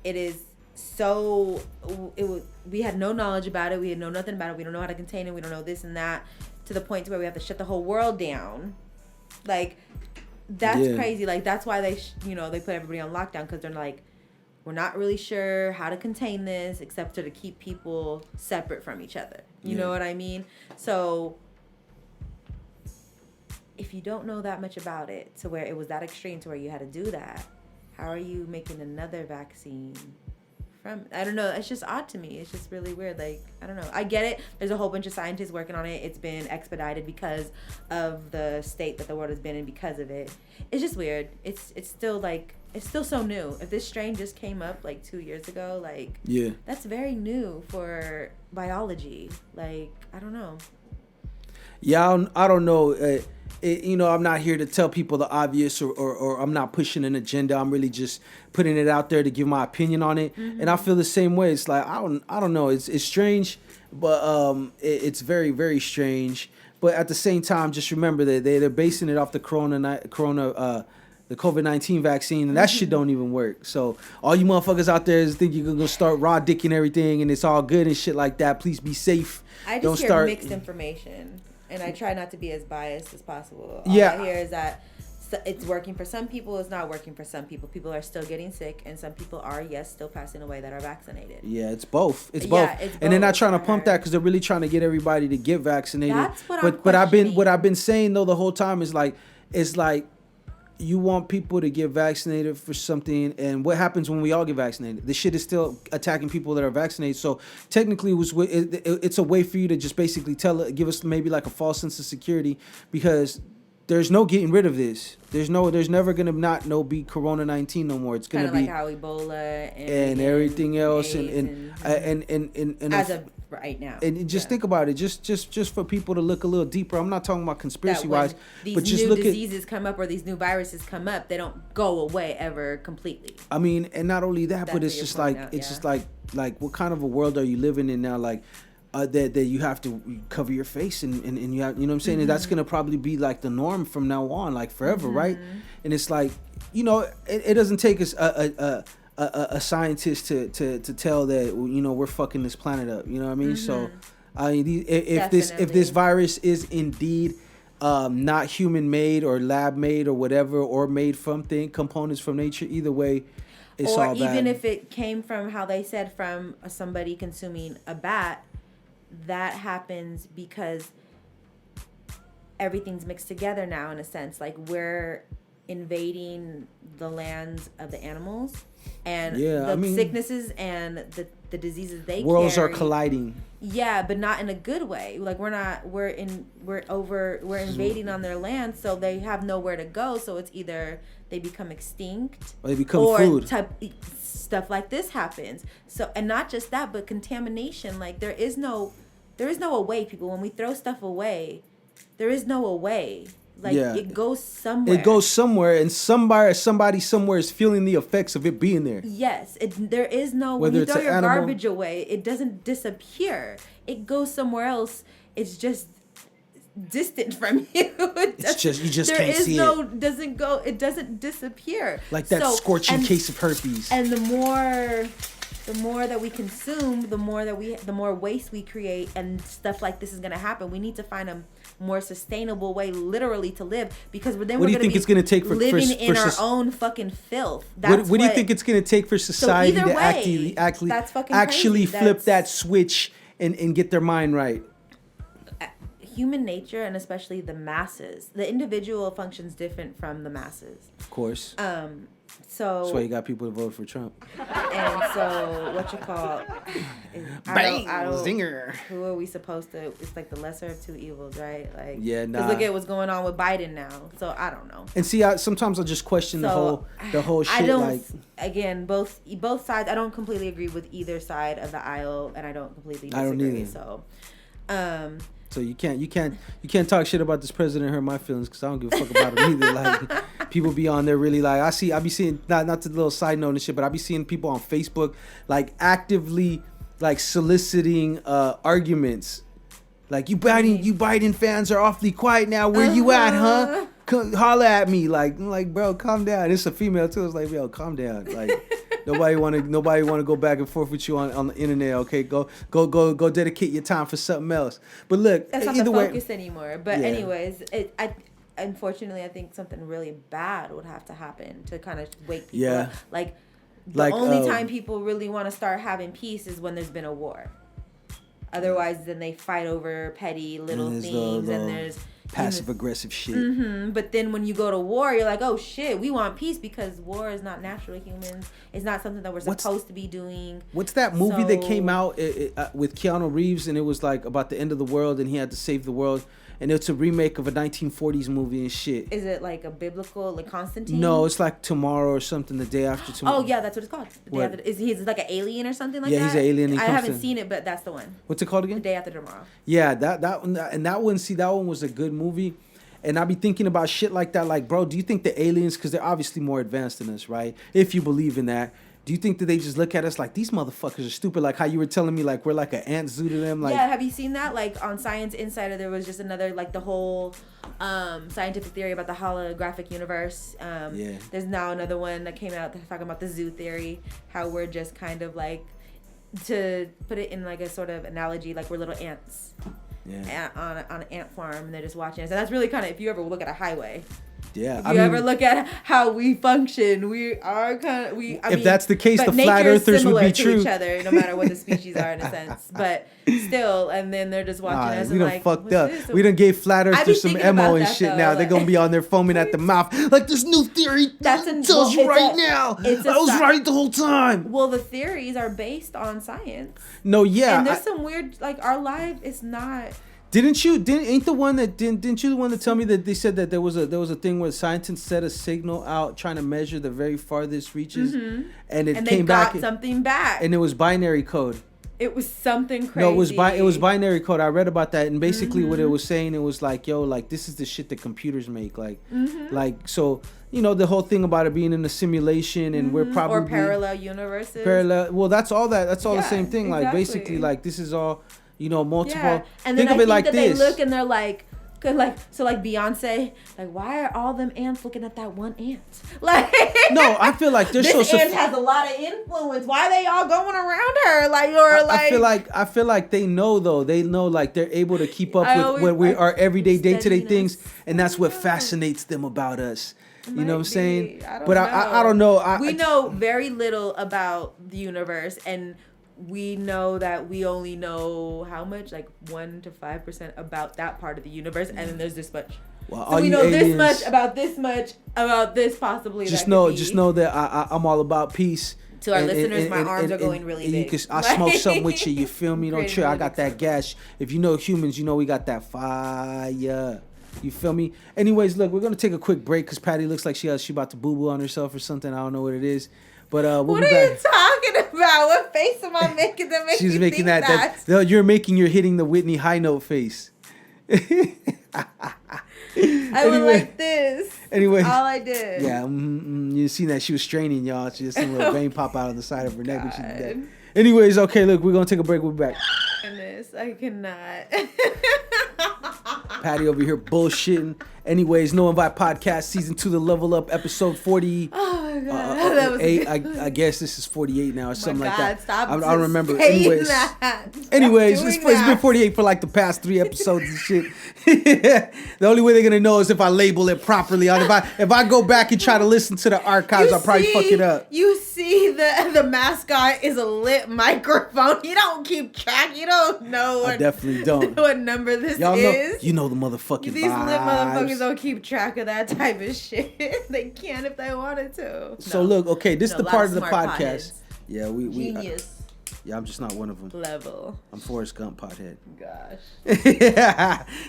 It is. So we had no knowledge about it. We had know nothing about it. We don't know how to contain it. We don't know this and that, to the point to where we have to shut the whole world down. Like, that's crazy. Like, that's why they put everybody on lockdown, because they're like, we're not really sure how to contain this except to keep people separate from each other. You know what I mean? So if you don't know that much about it, to where it was that extreme to where you had to do that, how are you making another vaccine? I don't know. It's just odd to me. It's just really weird. Like, I don't know. I get it. There's a whole bunch of scientists working on it. It's been expedited because of the state that the world has been in because of it. It's just weird. It's still so new. If this strain just came up like 2 years ago, like, that's very new for biology. Like, I don't know. Yeah, I don't know. I'm not here to tell people the obvious, or I'm not pushing an agenda. I'm really just putting it out there to give my opinion on it. Mm-hmm. And I feel the same way. It's like, I don't know. It's strange, but it's very, very strange. But at the same time, just remember that they're basing it off the the COVID-19 vaccine, and that shit don't even work. So all you motherfuckers out there think you're gonna start raw dicking everything and it's all good and shit like that. Please be safe. I just hear mixed information. And I try not to be as biased as possible. All I hear is that it's working for some people, it's not working for some people. People are still getting sick, and some people are, still passing away that are vaccinated. Yeah, it's both. It's both. And they're not trying to pump that because they're really trying to get everybody to get vaccinated. That's what what I've been saying though the whole time is like, you want people to get vaccinated for something, and what happens when we all get vaccinated? The shit is still attacking people that are vaccinated. So technically, it's a way for you to just basically give us maybe like a false sense of security, because there's no getting rid of this. There's never gonna be Corona-19 no more. It's gonna be like how Ebola and everything else, and as of right now. And just think about it, just for people to look a little deeper. I'm not talking about conspiracy wise, but just new look diseases come up, or these new viruses come up, they don't go away ever completely. I mean, and not only that, but it's just like what kind of a world are you living in now? Like that you have to cover your face and you have, you know what I'm saying? Mm-hmm. And that's gonna probably be like the norm from now on, like forever, right? And it's like, it doesn't take us a scientist to tell that we're fucking this planet up. You know what I mean? So, if this virus is indeed not human made or lab made or whatever, or made from components from nature, either way, it's all bad. Or even if it came from, how they said, from somebody consuming a bat, that happens because everything's mixed together now, in a sense. Like, we're invading the lands of the animals, and sicknesses and the diseases they carry. Worlds are colliding. Yeah, but not in a good way. Like, we're invading on their land, so they have nowhere to go. So it's either they become extinct, or they become food. Stuff like this happens. So, and not just that, but contamination. Like, there is no away, people. When we throw stuff away, there is no away. Like, it goes somewhere. It goes somewhere, and somebody somewhere is feeling the effects of it being there. Yes, there is no. Whether when you throw your garbage away, it doesn't disappear. It goes somewhere else. It's just distant from you. It's just you just can't see it. It doesn't disappear. Like that scorching case of herpes. And the more the more that we consume, the more waste we create, and stuff like this is gonna happen. We need to find a more sustainable way, literally, to live, because then what do you think it's gonna take for living in our own fucking filth? That's what do you think it's gonna take for society to actually flip that switch and get their mind right? Human nature, and especially the masses, the individual functions different from the masses. Of course. So that's why you got people to vote for Trump. And so, what you call? Bang, zinger. Who are we supposed to? It's like the lesser of two evils, right? Like, yeah, nah. Because look at what's going on with Biden now. So I don't know. And see, sometimes I'll just question the whole shit. I don't. Like, again, both sides. I don't completely agree with either side of the aisle, and I don't completely disagree. I don't either. So you can't talk shit about this president and hurt my feelings, because I don't give a fuck about him either. Like, people be on there really like, I be seeing, not to the little side note and shit, but I be seeing people on Facebook like actively like soliciting arguments. Like, you Biden fans are awfully quiet now. Where you at, huh? Come holla at me. Like, I'm like, bro, calm down. It's a female too. It's like, yo, calm down. Like, nobody want to go back and forth with you on the internet. Okay, go dedicate your time for something else. But look, that's not the focus anymore. But yeah. Anyways, unfortunately, I think something really bad would have to happen to kind of wake people up. Like, the only time people really want to start having peace is when there's been a war. Otherwise, then they fight over petty little things, and there's passive aggressive shit. Mm-hmm. But then when you go to war, you're like, oh shit, we want peace, because war is not natural to humans. It's not something that we're supposed to be doing. What's that movie that came out with Keanu Reeves, and it was like about the end of the world, and he had to save the world? And it's a remake of a 1940s movie and shit. Is it like a biblical, like Constantine? No, it's like Tomorrow or something, the day after tomorrow. Oh yeah, that's what it's called. The day after. Is he like an alien or something like that? Yeah, he's an alien. I haven't seen it, but that's the one. What's it called again? The Day After Tomorrow. Yeah, that one, and that one. See, that one was a good movie. And I be thinking about shit like that. Like, bro, do you think the aliens, because they're obviously more advanced than us, right? If you believe in that. Do you think that they just look at us like, these motherfuckers are stupid? Like how you were telling me, like, we're like an ant zoo to them. Like, yeah, have you seen that? Like on Science Insider, there was just another, like, the whole scientific theory about the holographic universe. Yeah. There's now another one that came out talking about the zoo theory, how we're just kind of like, to put it in like a sort of analogy, like we're little ants. Yeah. On an ant farm, and they're just watching us. And that's really kind of, if you ever look at a highway. Yeah, if you ever look at how we function, we are kind of if that's the case, the flat earthers would be true. Each other, no matter what the species are, in a sense. But still, and then they're just watching us. We done like, fucked up. We done gave flat earthers some ammo and shit. Now they're gonna be on there foaming at the mouth like this new theory. Tells you right now. I was right the whole time. Well, the theories are based on science. No, yeah, and there's some weird, like, our life is not. Didn't you the one that tell me that they said that there was a thing where scientists set a signal out trying to measure the very farthest reaches, and it came back. They got something back, and it was binary code. It was something crazy. No, it was binary code. I read about that, and basically what it was saying, it was like, yo, like, this is the shit that computers make, like, like, so, you know, the whole thing about it being in a simulation, and we're probably or parallel universes. Well, that's all the same thing. Exactly. Like, basically, like, this is all. You know, multiple. Yeah. And then think of it like this. They look and they're like, like Beyonce, like, why are all them ants looking at that one ant? Like, no, I feel like this ant has a lot of influence. Why are they all going around her? Like, or like. I feel like they know though. They know, like, they're able to keep up with what we our everyday day-to-day things, and that's what fascinates them about us. You know what I'm saying? I don't know. We know very little about the universe, and we know that we only know how much, like 1 to 5% about that part of the universe, and then there's this much. Well, so we know aliens, this much about this possibly. Just know that I'm all about peace. To our listeners, my arms are going really big. I smoke something with you. You feel me? Don't trip. I got that gas. If you know humans, you know we got that fire. You feel me? Anyways, look, we're gonna take a quick break because Patty looks like she about to boo boo on herself or something. I don't know what it is. But we'll be back. What are you talking about? What face am I making to make She's making that. You're hitting the Whitney high note face. I went like this. Anyway, all I did. Yeah, you seen that she was straining, y'all. She just had a little vein pop out on the side of her neck when she did that. Anyways, okay, look, we're gonna take a break. We'll be back. Goodness, I cannot. Patty over here bullshitting. Anyways, No Invite Podcast Season 2, The Level Up, Episode 40. Oh my God. 8. I guess this is 48 now or something like that. Stop I don't remember. That. Anyways, it's been 48 for like the past 3 episodes and shit. The only way they're gonna know is if I label it properly. If I go back and try to listen to the archives, I'll probably fuck it up. You see, the mascot is a lit microphone. You don't keep track. You don't know. I definitely don't. What number this Y'all is? You know the motherfucking These vibes. lit motherfuckers don't keep track of that type of shit. They can if they wanted to. So look, okay, this is the part of the podcast. Potheads. Yeah, we Genius. yeah, I'm just not one of them. Level. I'm Forrest Gump pothead. Gosh.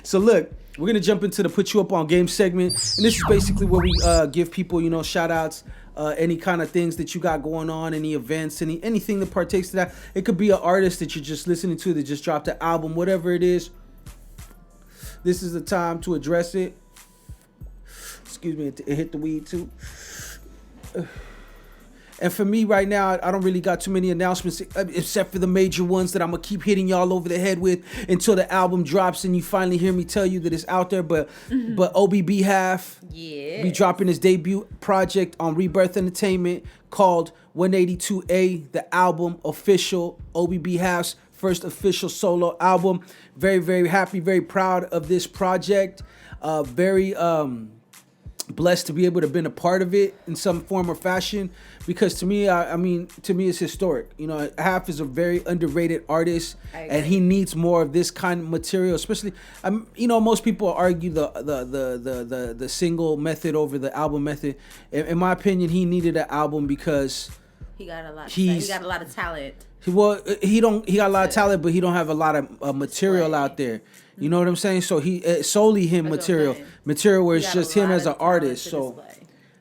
So look, we're gonna jump into the put you up on game segment, and this is basically where we give people, you know, shout outs, any kind of things that you got going on, any events, anything that partakes to that. It could be an artist that you're just listening to that just dropped an album, whatever it is. This is the time to address it. Excuse me, it hit the weed too. And for me right now, I don't really got too many announcements except for the major ones that I'm going to keep hitting y'all over the head with until the album drops and you finally hear me tell you that it's out there. But OBB Half be dropping his debut project on RiBirth Entertainment called 182A, the album official, OBB Half's first official solo album. Very, very happy, very proud of this project. Very blessed to be able to have been a part of it in some form or fashion, because to me, to me it's historic. You know, Half is a very underrated artist, and he needs more of this kind of material. Especially, you know, most people argue the single method over the album method. In my opinion, he needed an album because he got a lot. He got a lot of talent. Well, he got a lot of talent, but he don't have a lot of material out there. You know what I'm saying? So he solely him material where it's just him as an artist. So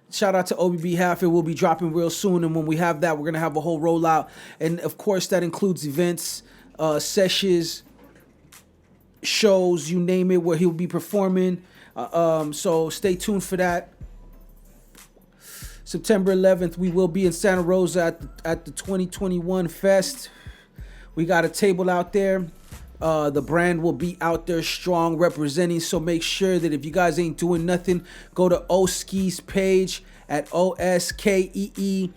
shout out to OBB Half. It will be dropping real soon, and when we have that, we're gonna have a whole rollout, and of course that includes events, sessions, shows, you name it, where he'll be performing. So stay tuned for that. September 11th, we will be in Santa Rosa at the 2021 Fest. We got a table out there. The brand will be out there strong representing, so make sure that if you guys ain't doing nothing, go to Oski's page at OSKEE_we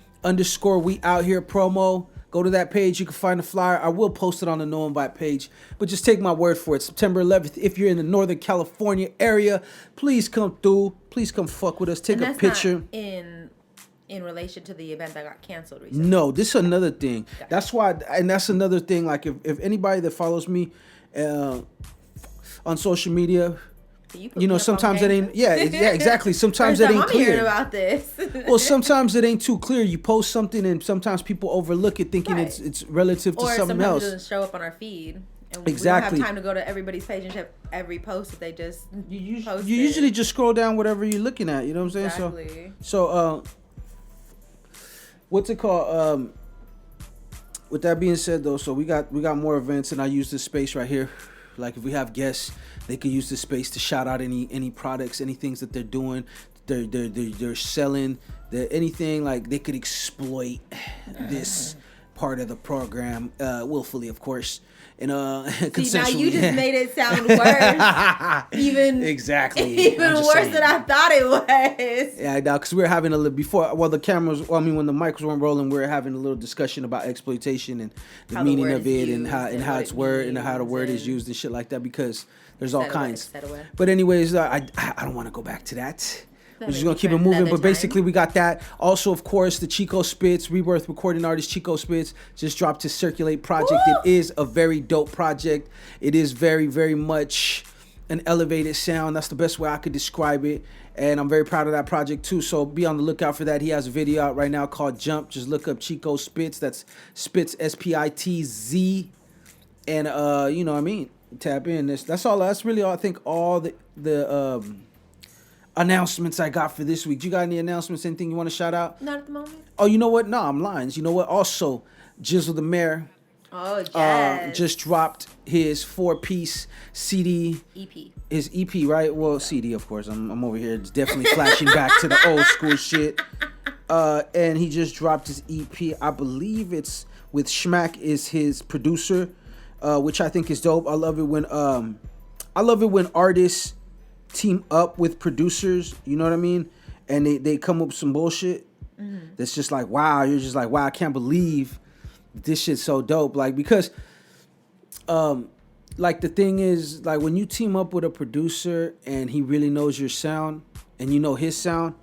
out here promo. Go to that page, you can find the flyer. I will post it on the No Invite page, but just take my word for it. September 11th, if you're in the Northern California area, please come through. Please come fuck with us. Take a picture. Not in relation to the event that got canceled recently. No, this is another thing. That's why, and that's another thing. Like if anybody that follows me on social media, you know, sometimes it ain't. Yeah, exactly. Sometimes it ain't clear. I'm hearing about this. Well, sometimes it ain't too clear. You post something, and sometimes people overlook it, thinking it's relative to something else. Or sometimes it doesn't show up on our feed. And exactly. We don't have time to go to everybody's page and check every post that they just you usually just scroll down whatever you're looking at. You know what I'm saying? Exactly. So what's it called? With that being said, though, so we got more events, and I use this space right here. Like if we have guests, they could use this space to shout out any products, any things that they're doing, they're selling, anything like they could exploit this part of the program willfully, of course. And consensually. See, now you just made it sound worse. Even worse than I thought it was. Yeah, because we were having a little before. Well, the cameras. Well, I mean, when the mics weren't rolling, we were having a little discussion about exploitation and the meaning of it, and how it's word and how the word is used and shit like that. Because there's all kinds. But anyways, I don't want to go back to that. We're just going to keep it moving. But basically, we got that. Also, of course, the Chico Spitz, RiBirth recording artist Chico Spitz, just dropped his Circulate project. Woo! It is a very dope project. It is very, very much an elevated sound. That's the best way I could describe it. And I'm very proud of that project, too. So be on the lookout for that. He has a video out right now called Jump. Just look up Chico Spitz. That's Spitz, SPITZ. And, you know what I mean? Tap in. That's all. That's really all. I think all the announcements I got for this week. You got any announcements? Anything you want to shout out? Not at the moment. Oh, you know what? No, I'm lying. You know what? Also, Jizzle the Mayor. Oh, yes. Just dropped his 4-piece CD. EP. His EP, right? Well, CD, of course. I'm over here. It's definitely flashing back to the old school shit. And he just dropped his EP. I believe it's with Schmack is his producer, which I think is dope. I love it when artists team up with producers, you know what I mean, and they come up with some bullshit. That's just like, wow, you're just like, wow, I can't believe this shit's so dope. Like, because like the thing is, like when you team up with a producer and he really knows your sound and you know his sound,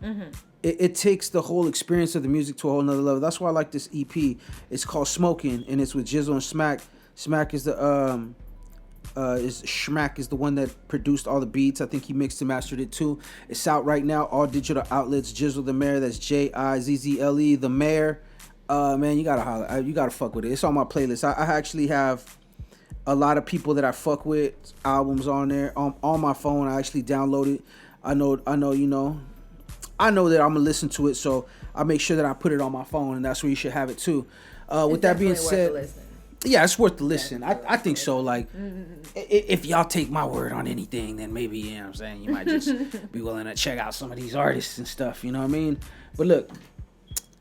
it takes the whole experience of the music to a whole nother level. That's why I like this EP. It's called Smoking, and it's with Jizzle and Smack. Smack is the Schmack is the one that produced all the beats. I think he mixed and mastered it too. It's out right now, all digital outlets. Jizzle the Mayor, that's Jizzle the Mayor. Man, you gotta holler. You gotta fuck with it. It's on my playlist. I actually have a lot of people that I fuck with, albums on there on my phone. I actually download it. I know that I'm gonna listen to it, so I make sure that I put it on my phone, and that's where you should have it too. With that being said, yeah, it's worth the listen. I think so. Like, if y'all take my word on anything, then maybe, you know what I'm saying, you might just be willing to check out some of these artists and stuff, you know what I mean? But look,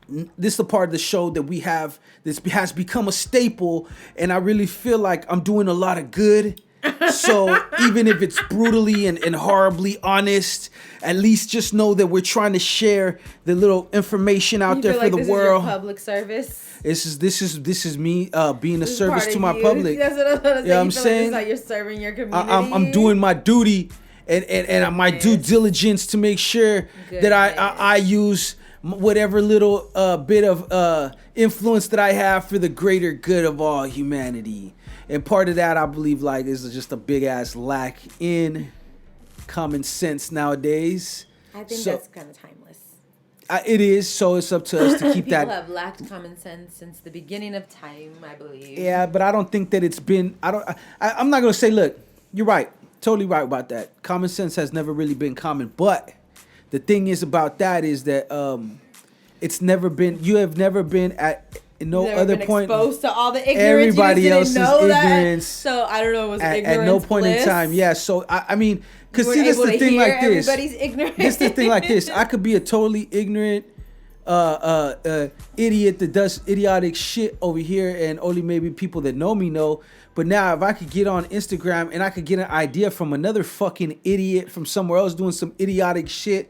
this is the part of the show that we have, this has become a staple, and I really feel like I'm doing a lot of good. So even if it's brutally and horribly honest, at least just know that we're trying to share the little information out there for the world. Is your public service. This is me being a service to my public. That's what I was gonna say. Yeah, I'm saying, like you're serving your community. I'm doing my duty and my due diligence to make sure that I use whatever little bit of influence that I have for the greater good of all humanity. And part of that, I believe, like, is just a big ass lack in common sense nowadays. I think that's kind of timeless. It is, so it's up to us to keep that. People have lacked common sense since the beginning of time, I believe. Yeah, but I don't think that it's been. I'm not gonna say. Look, you're right, totally right about that. Common sense has never really been common, but the thing is about that is that it's never been. You have never been at. No other point exposed to all the ignorance. Everybody else's ignorance. So I don't know. It was ignorance at no point bliss. In time. Yeah. So I mean, because see, this is the thing like this. Everybody's ignorant. This is the thing like this. I could be a totally ignorant idiot that does idiotic shit over here, and only maybe people that know me know. But now, if I could get on Instagram and I could get an idea from another fucking idiot from somewhere else doing some idiotic shit,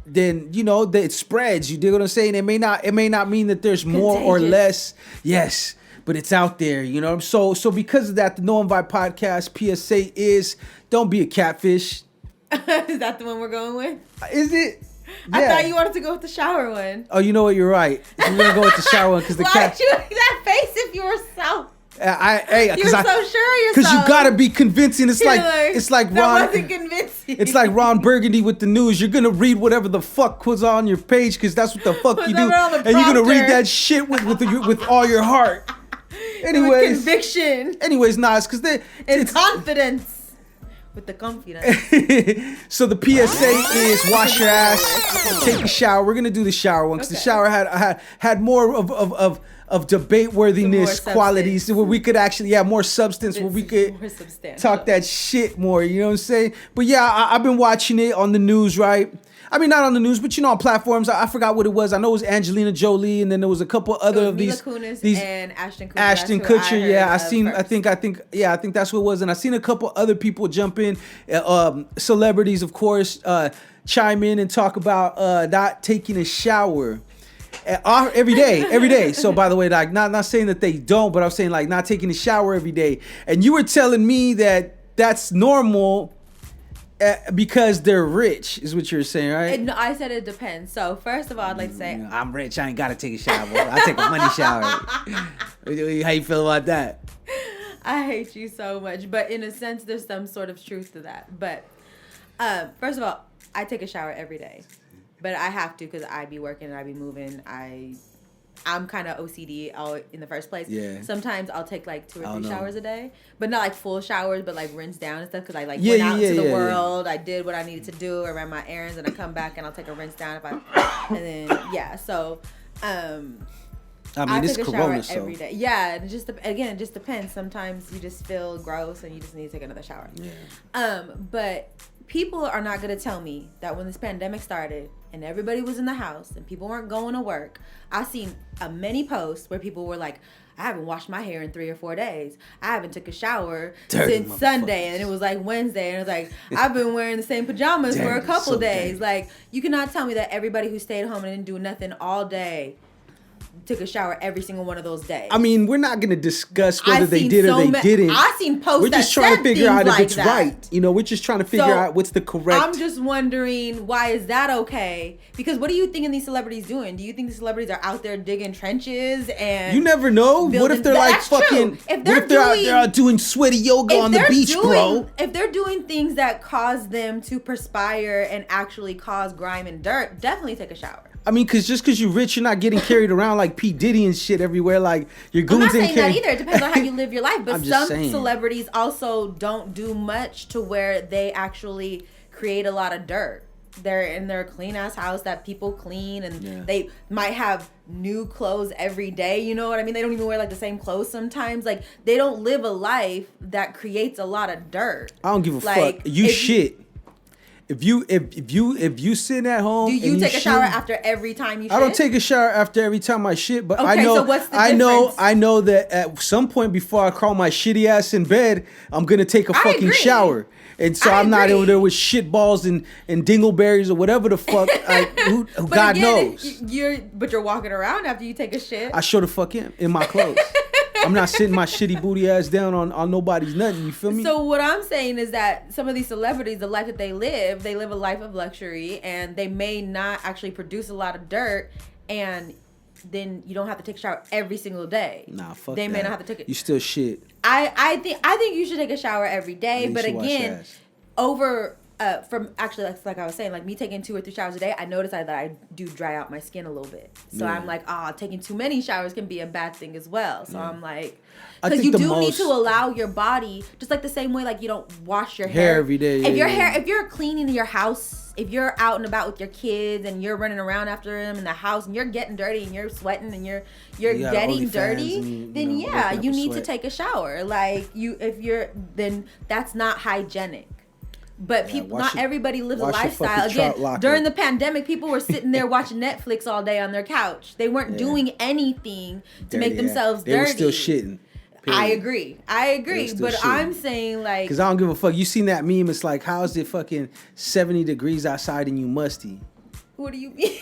then you know that it spreads. You dig what I'm saying? It may not mean that there's more or less. Yes, but it's out there. You know. So because of that, the No Invite podcast PSA is: don't be a catfish. Is that the one we're going with? Is it? Yeah. I thought you wanted to go with the shower one. Oh, you know what? You're right. We're gonna go with the shower one because the Why did you make that face if you were so? You're so sure of yourself. Because you gotta be convincing. It's like Ron. That wasn't convincing. It's like Ron Burgundy with the news. You're gonna read whatever the fuck was on your page because that's what the fuck you do, and you're gonna read that shit with all your heart. Anyways, with conviction. Anyways, it's because it's confidence. With the confidence. So the PSA is wash your ass, take a shower. We're gonna do the shower one because the shower had more of debate worthiness qualities where we could actually more substance where we could talk that shit more. You know what I'm saying? But yeah, I've been watching it on the news, right? I mean, not on the news, but you know, on platforms. I forgot what it was. I know it was Angelina Jolie, and then there was a couple other of these. Mila Kunis and Ashton Kutcher. Ashton Kutcher, yeah. I think that's what it was, and I seen a couple other people jump in, celebrities, of course, chime in and talk about not taking a shower. Every day. So by the way, like not saying that they don't, but I'm saying like not taking a shower every day. And you were telling me that that's normal. Because they're rich, is what you're saying, right? No, I said it depends. So first of all, I'd like to say I'm rich. I ain't gotta take a shower. I take a money shower. How you feel about that? I hate you so much, but in a sense, there's some sort of truth to that. But first of all, I take a shower every day, but I have to because I be working and I be moving. I'm kind of OCD in the first place. Yeah. Sometimes I'll take like 2 or 3 showers a day, but not like full showers, but like rinse down and stuff. Cause I went out into the world. I did what I needed to do. I ran my errands, and I come back and I'll take a rinse down and then So, I it's take a Corona, shower every day. Yeah, it just depends. Sometimes you just feel gross and you just need to take another shower. Yeah. But people are not going to tell me that when this pandemic started and everybody was in the house and people weren't going to work, I seen many posts where people were like, I haven't washed my hair in 3 or 4 days. I haven't took a shower since Sunday. And it was like Wednesday. And it was like, I've been wearing the same pajamas for a couple days. Like, you cannot tell me that everybody who stayed home and didn't do nothing all day took a shower every single one of those days. I mean, we're not going to discuss whether they did or they didn't. I seen posts. We're just trying to figure out if it's right. You know, we're just trying to figure out what's the correct. I'm just wondering, why is that okay? Because what are you thinking these celebrities doing? Do you think the celebrities are out there digging trenches and you never know? What if they're like fucking? What if they're out doing sweaty yoga on the beach, bro? If they're doing things that cause them to perspire and actually cause grime and dirt, definitely take a shower. I mean, just because you're rich, you're not getting carried around like P. Diddy and shit everywhere. Like, your goons I'm not saying that either. It depends on how you live your life. But some celebrities also don't do much to where they actually create a lot of dirt. They're in their clean-ass house that people clean, and they might have new clothes every day. You know what I mean? They don't even wear, like, the same clothes sometimes. Like, they don't live a life that creates a lot of dirt. I don't give a fuck. You shit. If you sit at home, do you take a shower after every time you shit? I don't take a shower after every time I shit, but okay, I know so what's the difference? I know that at some point before I crawl my shitty ass in bed, I'm gonna take a fucking shower. And so I'm not over there with shit balls and dingleberries or whatever the fuck. Who God knows. But you're walking around after you take a shit. I sure the fuck am in my clothes. I'm not sitting my shitty booty ass down on nobody's nothing. You feel me? So what I'm saying is that some of these celebrities, the life that they live a life of luxury, and they may not actually produce a lot of dirt, and then you don't have to take a shower every single day. Nah, fuck They that. may not have to take it. You still shit. I think you should take a shower every day, but again, from actually like I was saying, like me taking 2 or 3 showers a day, I noticed that I do dry out my skin a little bit. So I'm like, taking too many showers can be a bad thing as well. So I'm like, because you do need to allow your body, just like the same way like you don't wash your hair every day. If you're cleaning your house, if you're out and about with your kids and you're running around after them in the house and you're getting dirty and you're sweating and you're getting dirty, then you need to take a shower. Like then that's not hygienic. But people, not everybody lives a lifestyle. Again, during the pandemic, people were sitting there watching Netflix all day on their couch. They weren't doing anything to make themselves dirty. They were still shitting. Period. I agree. But shitting. I'm saying like, because I don't give a fuck. You seen that meme? It's like, how is it fucking 70 degrees outside and you musty? What do you mean?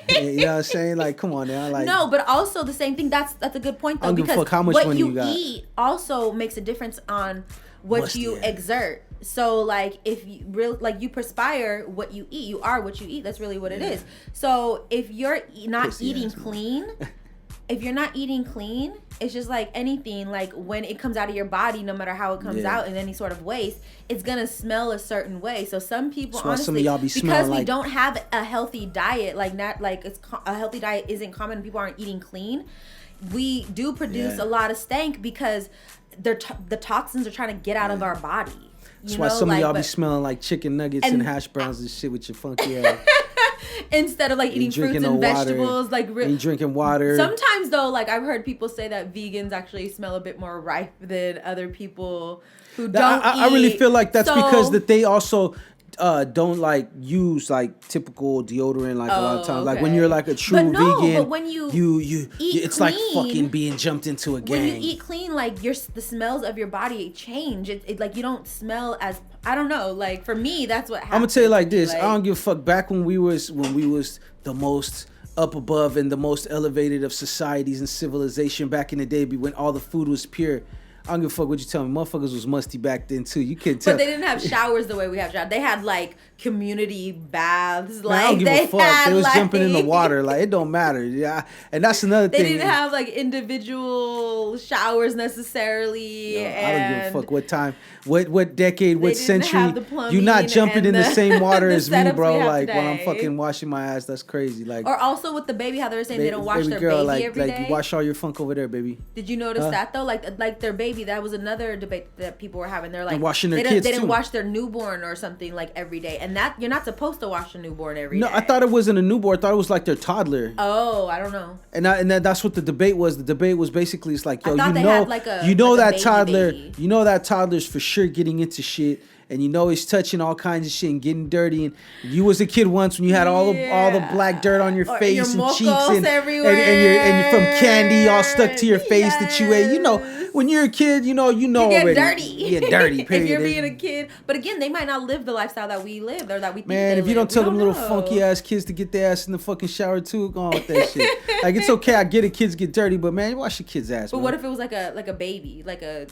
You know what I'm saying? Like, come on now. Like, no, but also the same thing. That's a good point though. I don't give a fuck how much money you got. What you eat also makes a difference on what you exert. So like if you perspire what you eat, you are what you eat. That's really what it is. So if you're not eating clean, it's just like anything. Like when it comes out of your body, no matter how it comes out in any sort of waste, it's gonna smell a certain way. So some people, honestly, some of y'all be because we like, don't have a healthy diet, a healthy diet isn't common. People aren't eating clean. We do produce a lot of stank because the toxins are trying to get out of our body. That's why some of y'all be smelling like chicken nuggets and hash browns and shit with your funky ass. Instead of like eating fruits and vegetables, and drinking water. Sometimes though, like I've heard people say that vegans actually smell a bit more ripe than other people who don't eat. I really feel like that's because that they also don't like use like typical deodorant like a lot of times. Okay. Like when you're like a true vegan, but when you eat it's clean, like fucking being jumped into a gang. When you eat clean, like the smells of your body change. It like you don't smell as, I don't know. Like for me, that's what happens. I'm gonna tell you like this. Like, I don't give a fuck. Back when we was the most up above and the most elevated of societies and civilization back in the day, when all the food was pure. I don't give a fuck what you tell me. Motherfuckers was musty back then too. You can't tell. But they didn't have showers the way we have showers. They had like community baths. Like I don't give a fuck. They was jumping in the water. Like it don't matter. Yeah, and that's another thing. They didn't have like individual showers necessarily. No, I don't give a fuck what time, what decade, what century. You're not jumping in the same water as me, bro. Like when I'm fucking washing my ass, that's crazy. Like or also with the baby, how they were saying they don't wash their baby every day. Like you wash all your funk over there, baby. Did you notice that though? Like their baby. That was another debate that people were having. They're like washing their kids. They didn't wash their newborn or something like every day, and that you're not supposed to wash a newborn every day. No, I thought it wasn't a newborn. I thought it was like their toddler. Oh, I don't know. And that's what the debate was. The debate was basically it's like, yo, that toddler, you know that toddler's for sure getting into shit. and you know he's touching all kinds of shit and getting dirty. And you was a kid once when you had all the black dirt on your face your and cheeks and everywhere. from candy all stuck to your face that you ate. You know, when you're a kid, you get already. Dirty. You get dirty. Period. If you're being a kid, but again, they might not live the lifestyle that we live or that we think Man, if you don't tell them little funky ass kids to get their ass in the fucking shower too, go on with that shit. Like, it's okay, I get it, kids get dirty, but man, wash your kids' ass. But man. what if it was like a baby, like a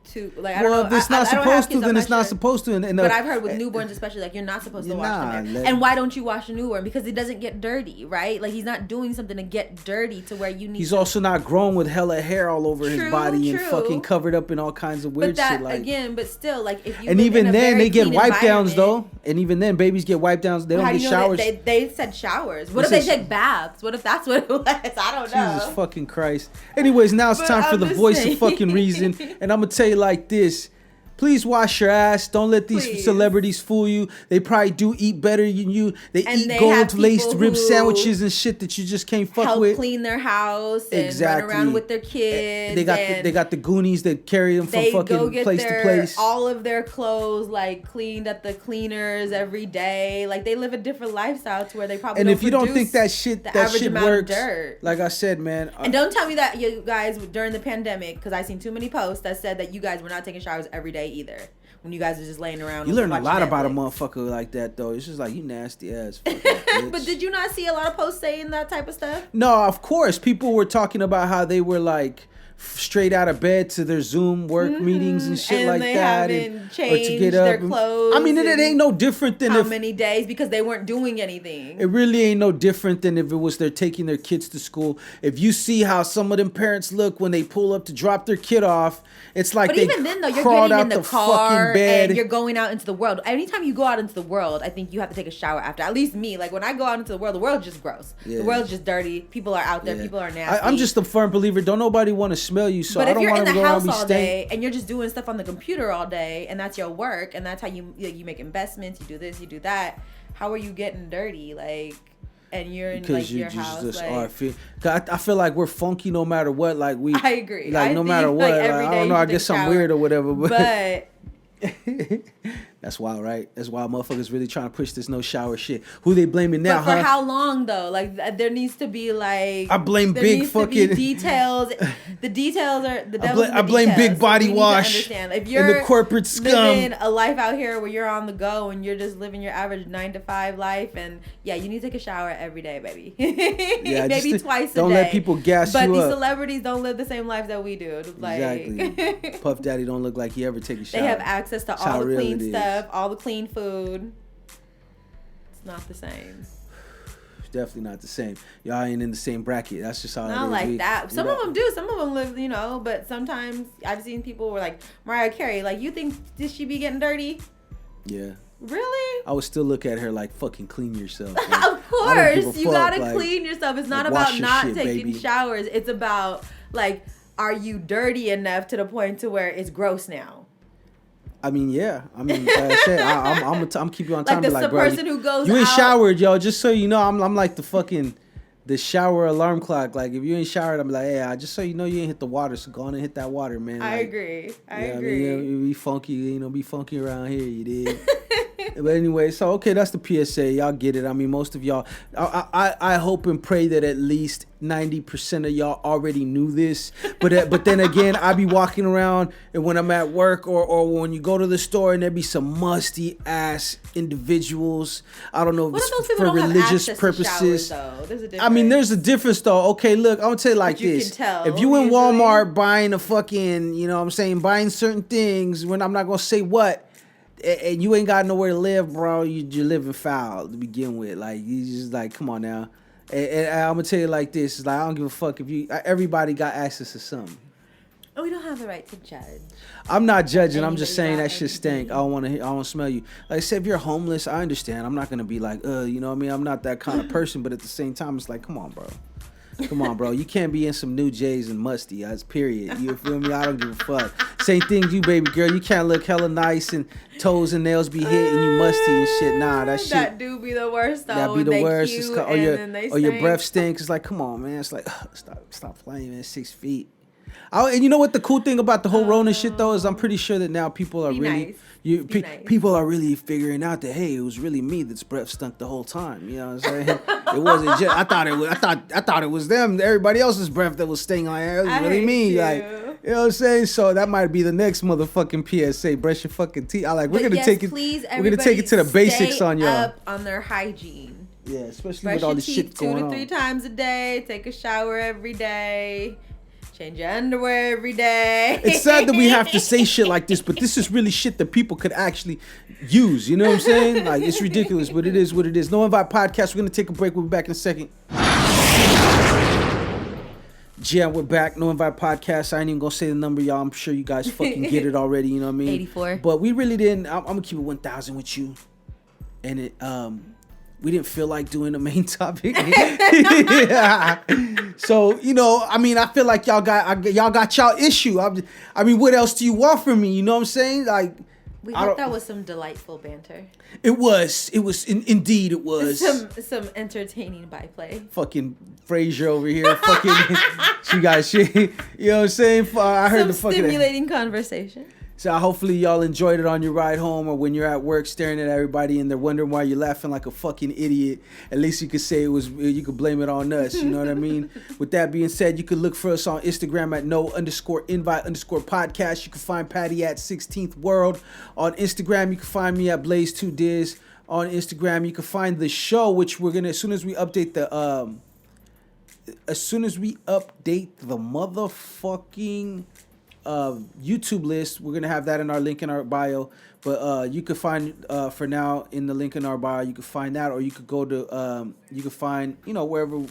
two, like I don't know. Well, if it's not supposed to, then it's not supposed to. But I've heard with newborns especially, like you're not supposed to wash them. And why don't you wash a newborn? Because it doesn't get dirty, right? Like he's not doing something to get dirty to where you need. He's also not grown with hella hair all over his body and fucking covered up in all kinds of weird shit. Like again, but still, like if you and even then they get wipe downs though. And even then, babies get wipe downs. They don't get showers. They said showers. What if they take baths? What if that's what it was? I don't know. Jesus fucking Christ. Anyways, now it's time for the voice of fucking reason, and I'm gonna tell you like this. Please wash your ass. Don't let these celebrities fool you. They probably do eat better than you. They eat gold-laced rib sandwiches and shit that you just can't fuck with. Help clean their house and run around with their kids. They got the Goonies that carry them from fucking place to place. All of their clothes like cleaned at the cleaners every day. Like they live a different lifestyle to where they probably and if you don't think that shit works, dirt. Like I said, man. And don't tell me that you guys during the pandemic, because I seen too many posts that said that you guys were not taking showers every day either when you guys are just laying around. You learn a lot about a motherfucker like that though. It's just like, you nasty ass fucking bitch. But did you not see a lot of posts saying that type of stuff? No, of course people were talking about how they were like straight out of bed to their Zoom work meetings and shit and like they that, haven't changed or to get up. Their clothes. I mean, it ain't no different than how many days because they weren't doing anything. It really ain't no different than if it was they're taking their kids to school. If you see how some of them parents look when they pull up to drop their kid off, it's like they even then though, you're crawled getting out in the car fucking bed and you're going out into the world. Anytime you go out into the world, I think you have to take a shower after. At least me, like when I go out into the world's just gross. Yeah. The world's just dirty. People are out there. Yeah. People are nasty. I'm just a firm believer. Don't nobody want to smell you, so but I don't you're in the house all day and you're just doing stuff on the computer all day and that's your work and that's how you make investments, you do this, you do that, how are you getting dirty? Like, and you're in like your house I feel like we're funky no matter what. Like I agree. Like no matter what. Like, I don't know, I guess I'm weird or whatever, but that's wild, right? That's why motherfuckers really trying to push this no shower shit. Who they blaming now, but for how long though? Like there needs to be like I blame big fucking details. The details are the devil's I blame big body wash if you're and the corporate scum. Living a life out here where you're on the go and you're just living your average 9-to-5 life, and yeah, you need to take a shower every day, baby. Yeah, maybe twice a day. Don't let people gas you up. But these celebrities don't live the same lives that we do. Like, exactly. Puff Daddy don't look like he ever take a shower. They have access to all the clean stuff. All the clean food. It's not the same. It's definitely not the same. Y'all ain't in the same bracket. That's just how it is. Not like that. Some of them do. Some of them live, but sometimes I've seen people were like, Mariah Carey, like, you think did she be getting dirty? Yeah. Really? I would still look at her like, fucking clean yourself. Like, of course. You gotta clean yourself. It's not about not taking showers. It's about, like, are you dirty enough to the point to where it's gross now? I mean, yeah. I mean, like I said, I'm keeping you on time. Like the person who goes you ain't out, showered, yo. Just so you know, I'm like the shower alarm clock. Like if you ain't showered, I'm like, hey, just so you know, you ain't hit the water. So go on and hit that water, man. I like, agree. I agree. I mean, you be funky. You ain't gonna be funky around here. You did. But anyway, so okay, that's the PSA. Y'all get it. I mean, most of y'all. I hope and pray that at least 90% of y'all already knew this. But then again, I be walking around, and when I'm at work or when you go to the store, and there be some musty ass individuals. I don't know if it's for religious purposes. Showers, I mean, there's a difference though. Okay, look, I'm gonna tell you like this. If you in Walmart buying a fucking, you know what I'm saying, buying certain things, when I'm not gonna say what, and you ain't got nowhere to live, bro, you're living foul to begin with. Like, you just like, come on now. And I'm gonna tell you like this: it's like I don't give a fuck if you. Everybody got access to something. Oh, we don't have the right to judge. I'm not judging. I'm just saying that shit stink. I don't want to smell you. Like I said, if you're homeless, I understand. I'm not gonna be like, you know what I mean? I'm not that kind of person. But at the same time, it's like, come on, bro. Come on, bro. You can't be in some new J's and musty. That's period. You feel me? I don't give a fuck. Same thing, you baby girl. You can't look hella nice and toes and nails be hit and you musty and shit. Nah, that shit. That do be the worst though. That be the worst. Or your breath stinks. It's like, come on, man. It's like, stop playing, man. 6 feet. And you know what the cool thing about the whole Rona shit though is I'm pretty sure that now people are really nice. People are really figuring out that hey, it was really me that's breath stunk the whole time. You know what I'm saying? It wasn't just I thought it was them. Everybody else's breath that was stinking. Like it was really me. Like you know what I'm saying? So that might be the next motherfucking PSA. Brush your fucking teeth. We're gonna take it. We're gonna take it to the basics on y'all. Up on their hygiene. Yeah, especially with all this shit going on. Brush your teeth 2 to 3 times a day. Take a shower every day. Change your underwear every day. It's sad that we have to say shit like this, but this is really shit that people could actually use. You know what I'm saying? Like, it's ridiculous, but it is what it is. No Invite Podcast. We're going to take a break. We'll be back in a second. Yeah, we're back. No Invite Podcast. I ain't even going to say the number, y'all. I'm sure you guys fucking get it already. You know what I mean? 84. But we really didn't. I'm going to keep it 1,000 with you. And it, we didn't feel like doing the main topic. Yeah. So, you know, I mean, I feel like y'all got y'all issue. I mean, what else do you want from me? You know what I'm saying? Like, we hope that was some delightful banter. It was. Indeed, it was. Some entertaining byplay. Fucking Frasier over here. Fucking, she got shit. You know what I'm saying? I heard some the fucking stimulating conversation. So hopefully y'all enjoyed it on your ride home or when you're at work staring at everybody and they're wondering why you're laughing like a fucking idiot. At least you could say you could blame it on us. You know what I mean? With that being said, you can look for us on Instagram at no_invite_podcast. You can find Patty at 16th World. On Instagram, you can find me at Blaze2Diz. On Instagram, you can find the show, which we're gonna as soon as we update the motherfucking YouTube list, we're gonna have that in our link in our bio. But you could find for now in the link in our bio, you could find that, or you could go to you could find wherever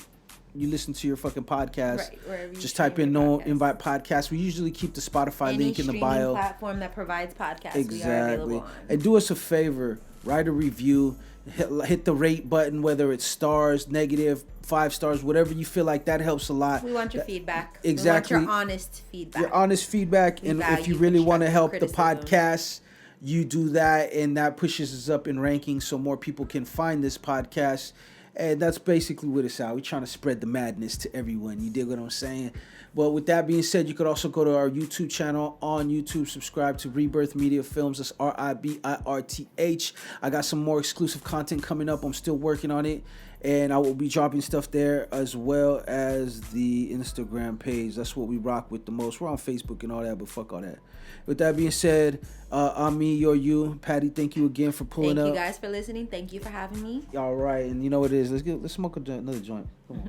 you listen to your fucking podcast. Right, wherever you just type in No Invite Podcast. We usually keep the Spotify link in the bio. Any platform that provides podcasts, exactly. We are available on. And do us a favor, write a review, hit the rate button, whether it's stars, negative, 5 stars, whatever you feel like. That helps a lot. We want your feedback. Exactly. We want your honest feedback. Your honest feedback. And if you really want to help the podcast, you do that, and that pushes us up in rankings so more people can find this podcast. And that's basically what it's out. We're trying to spread the madness to everyone. You dig what I'm saying? But with that being said, you could also go to our YouTube channel on YouTube. Subscribe to RiBirth Media Films. That's RiBirth. I got some more exclusive content coming up. I'm still working on it. And I will be dropping stuff there as well as the Instagram page. That's what we rock with the most. We're on Facebook and all that, but fuck all that. With that being said, I'm me, you're you. Patty, thank you again for pulling up. Thank you guys for listening. Thank you for having me. All right, and you know what it is. Let's smoke another joint. Come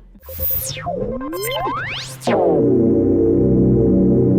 on.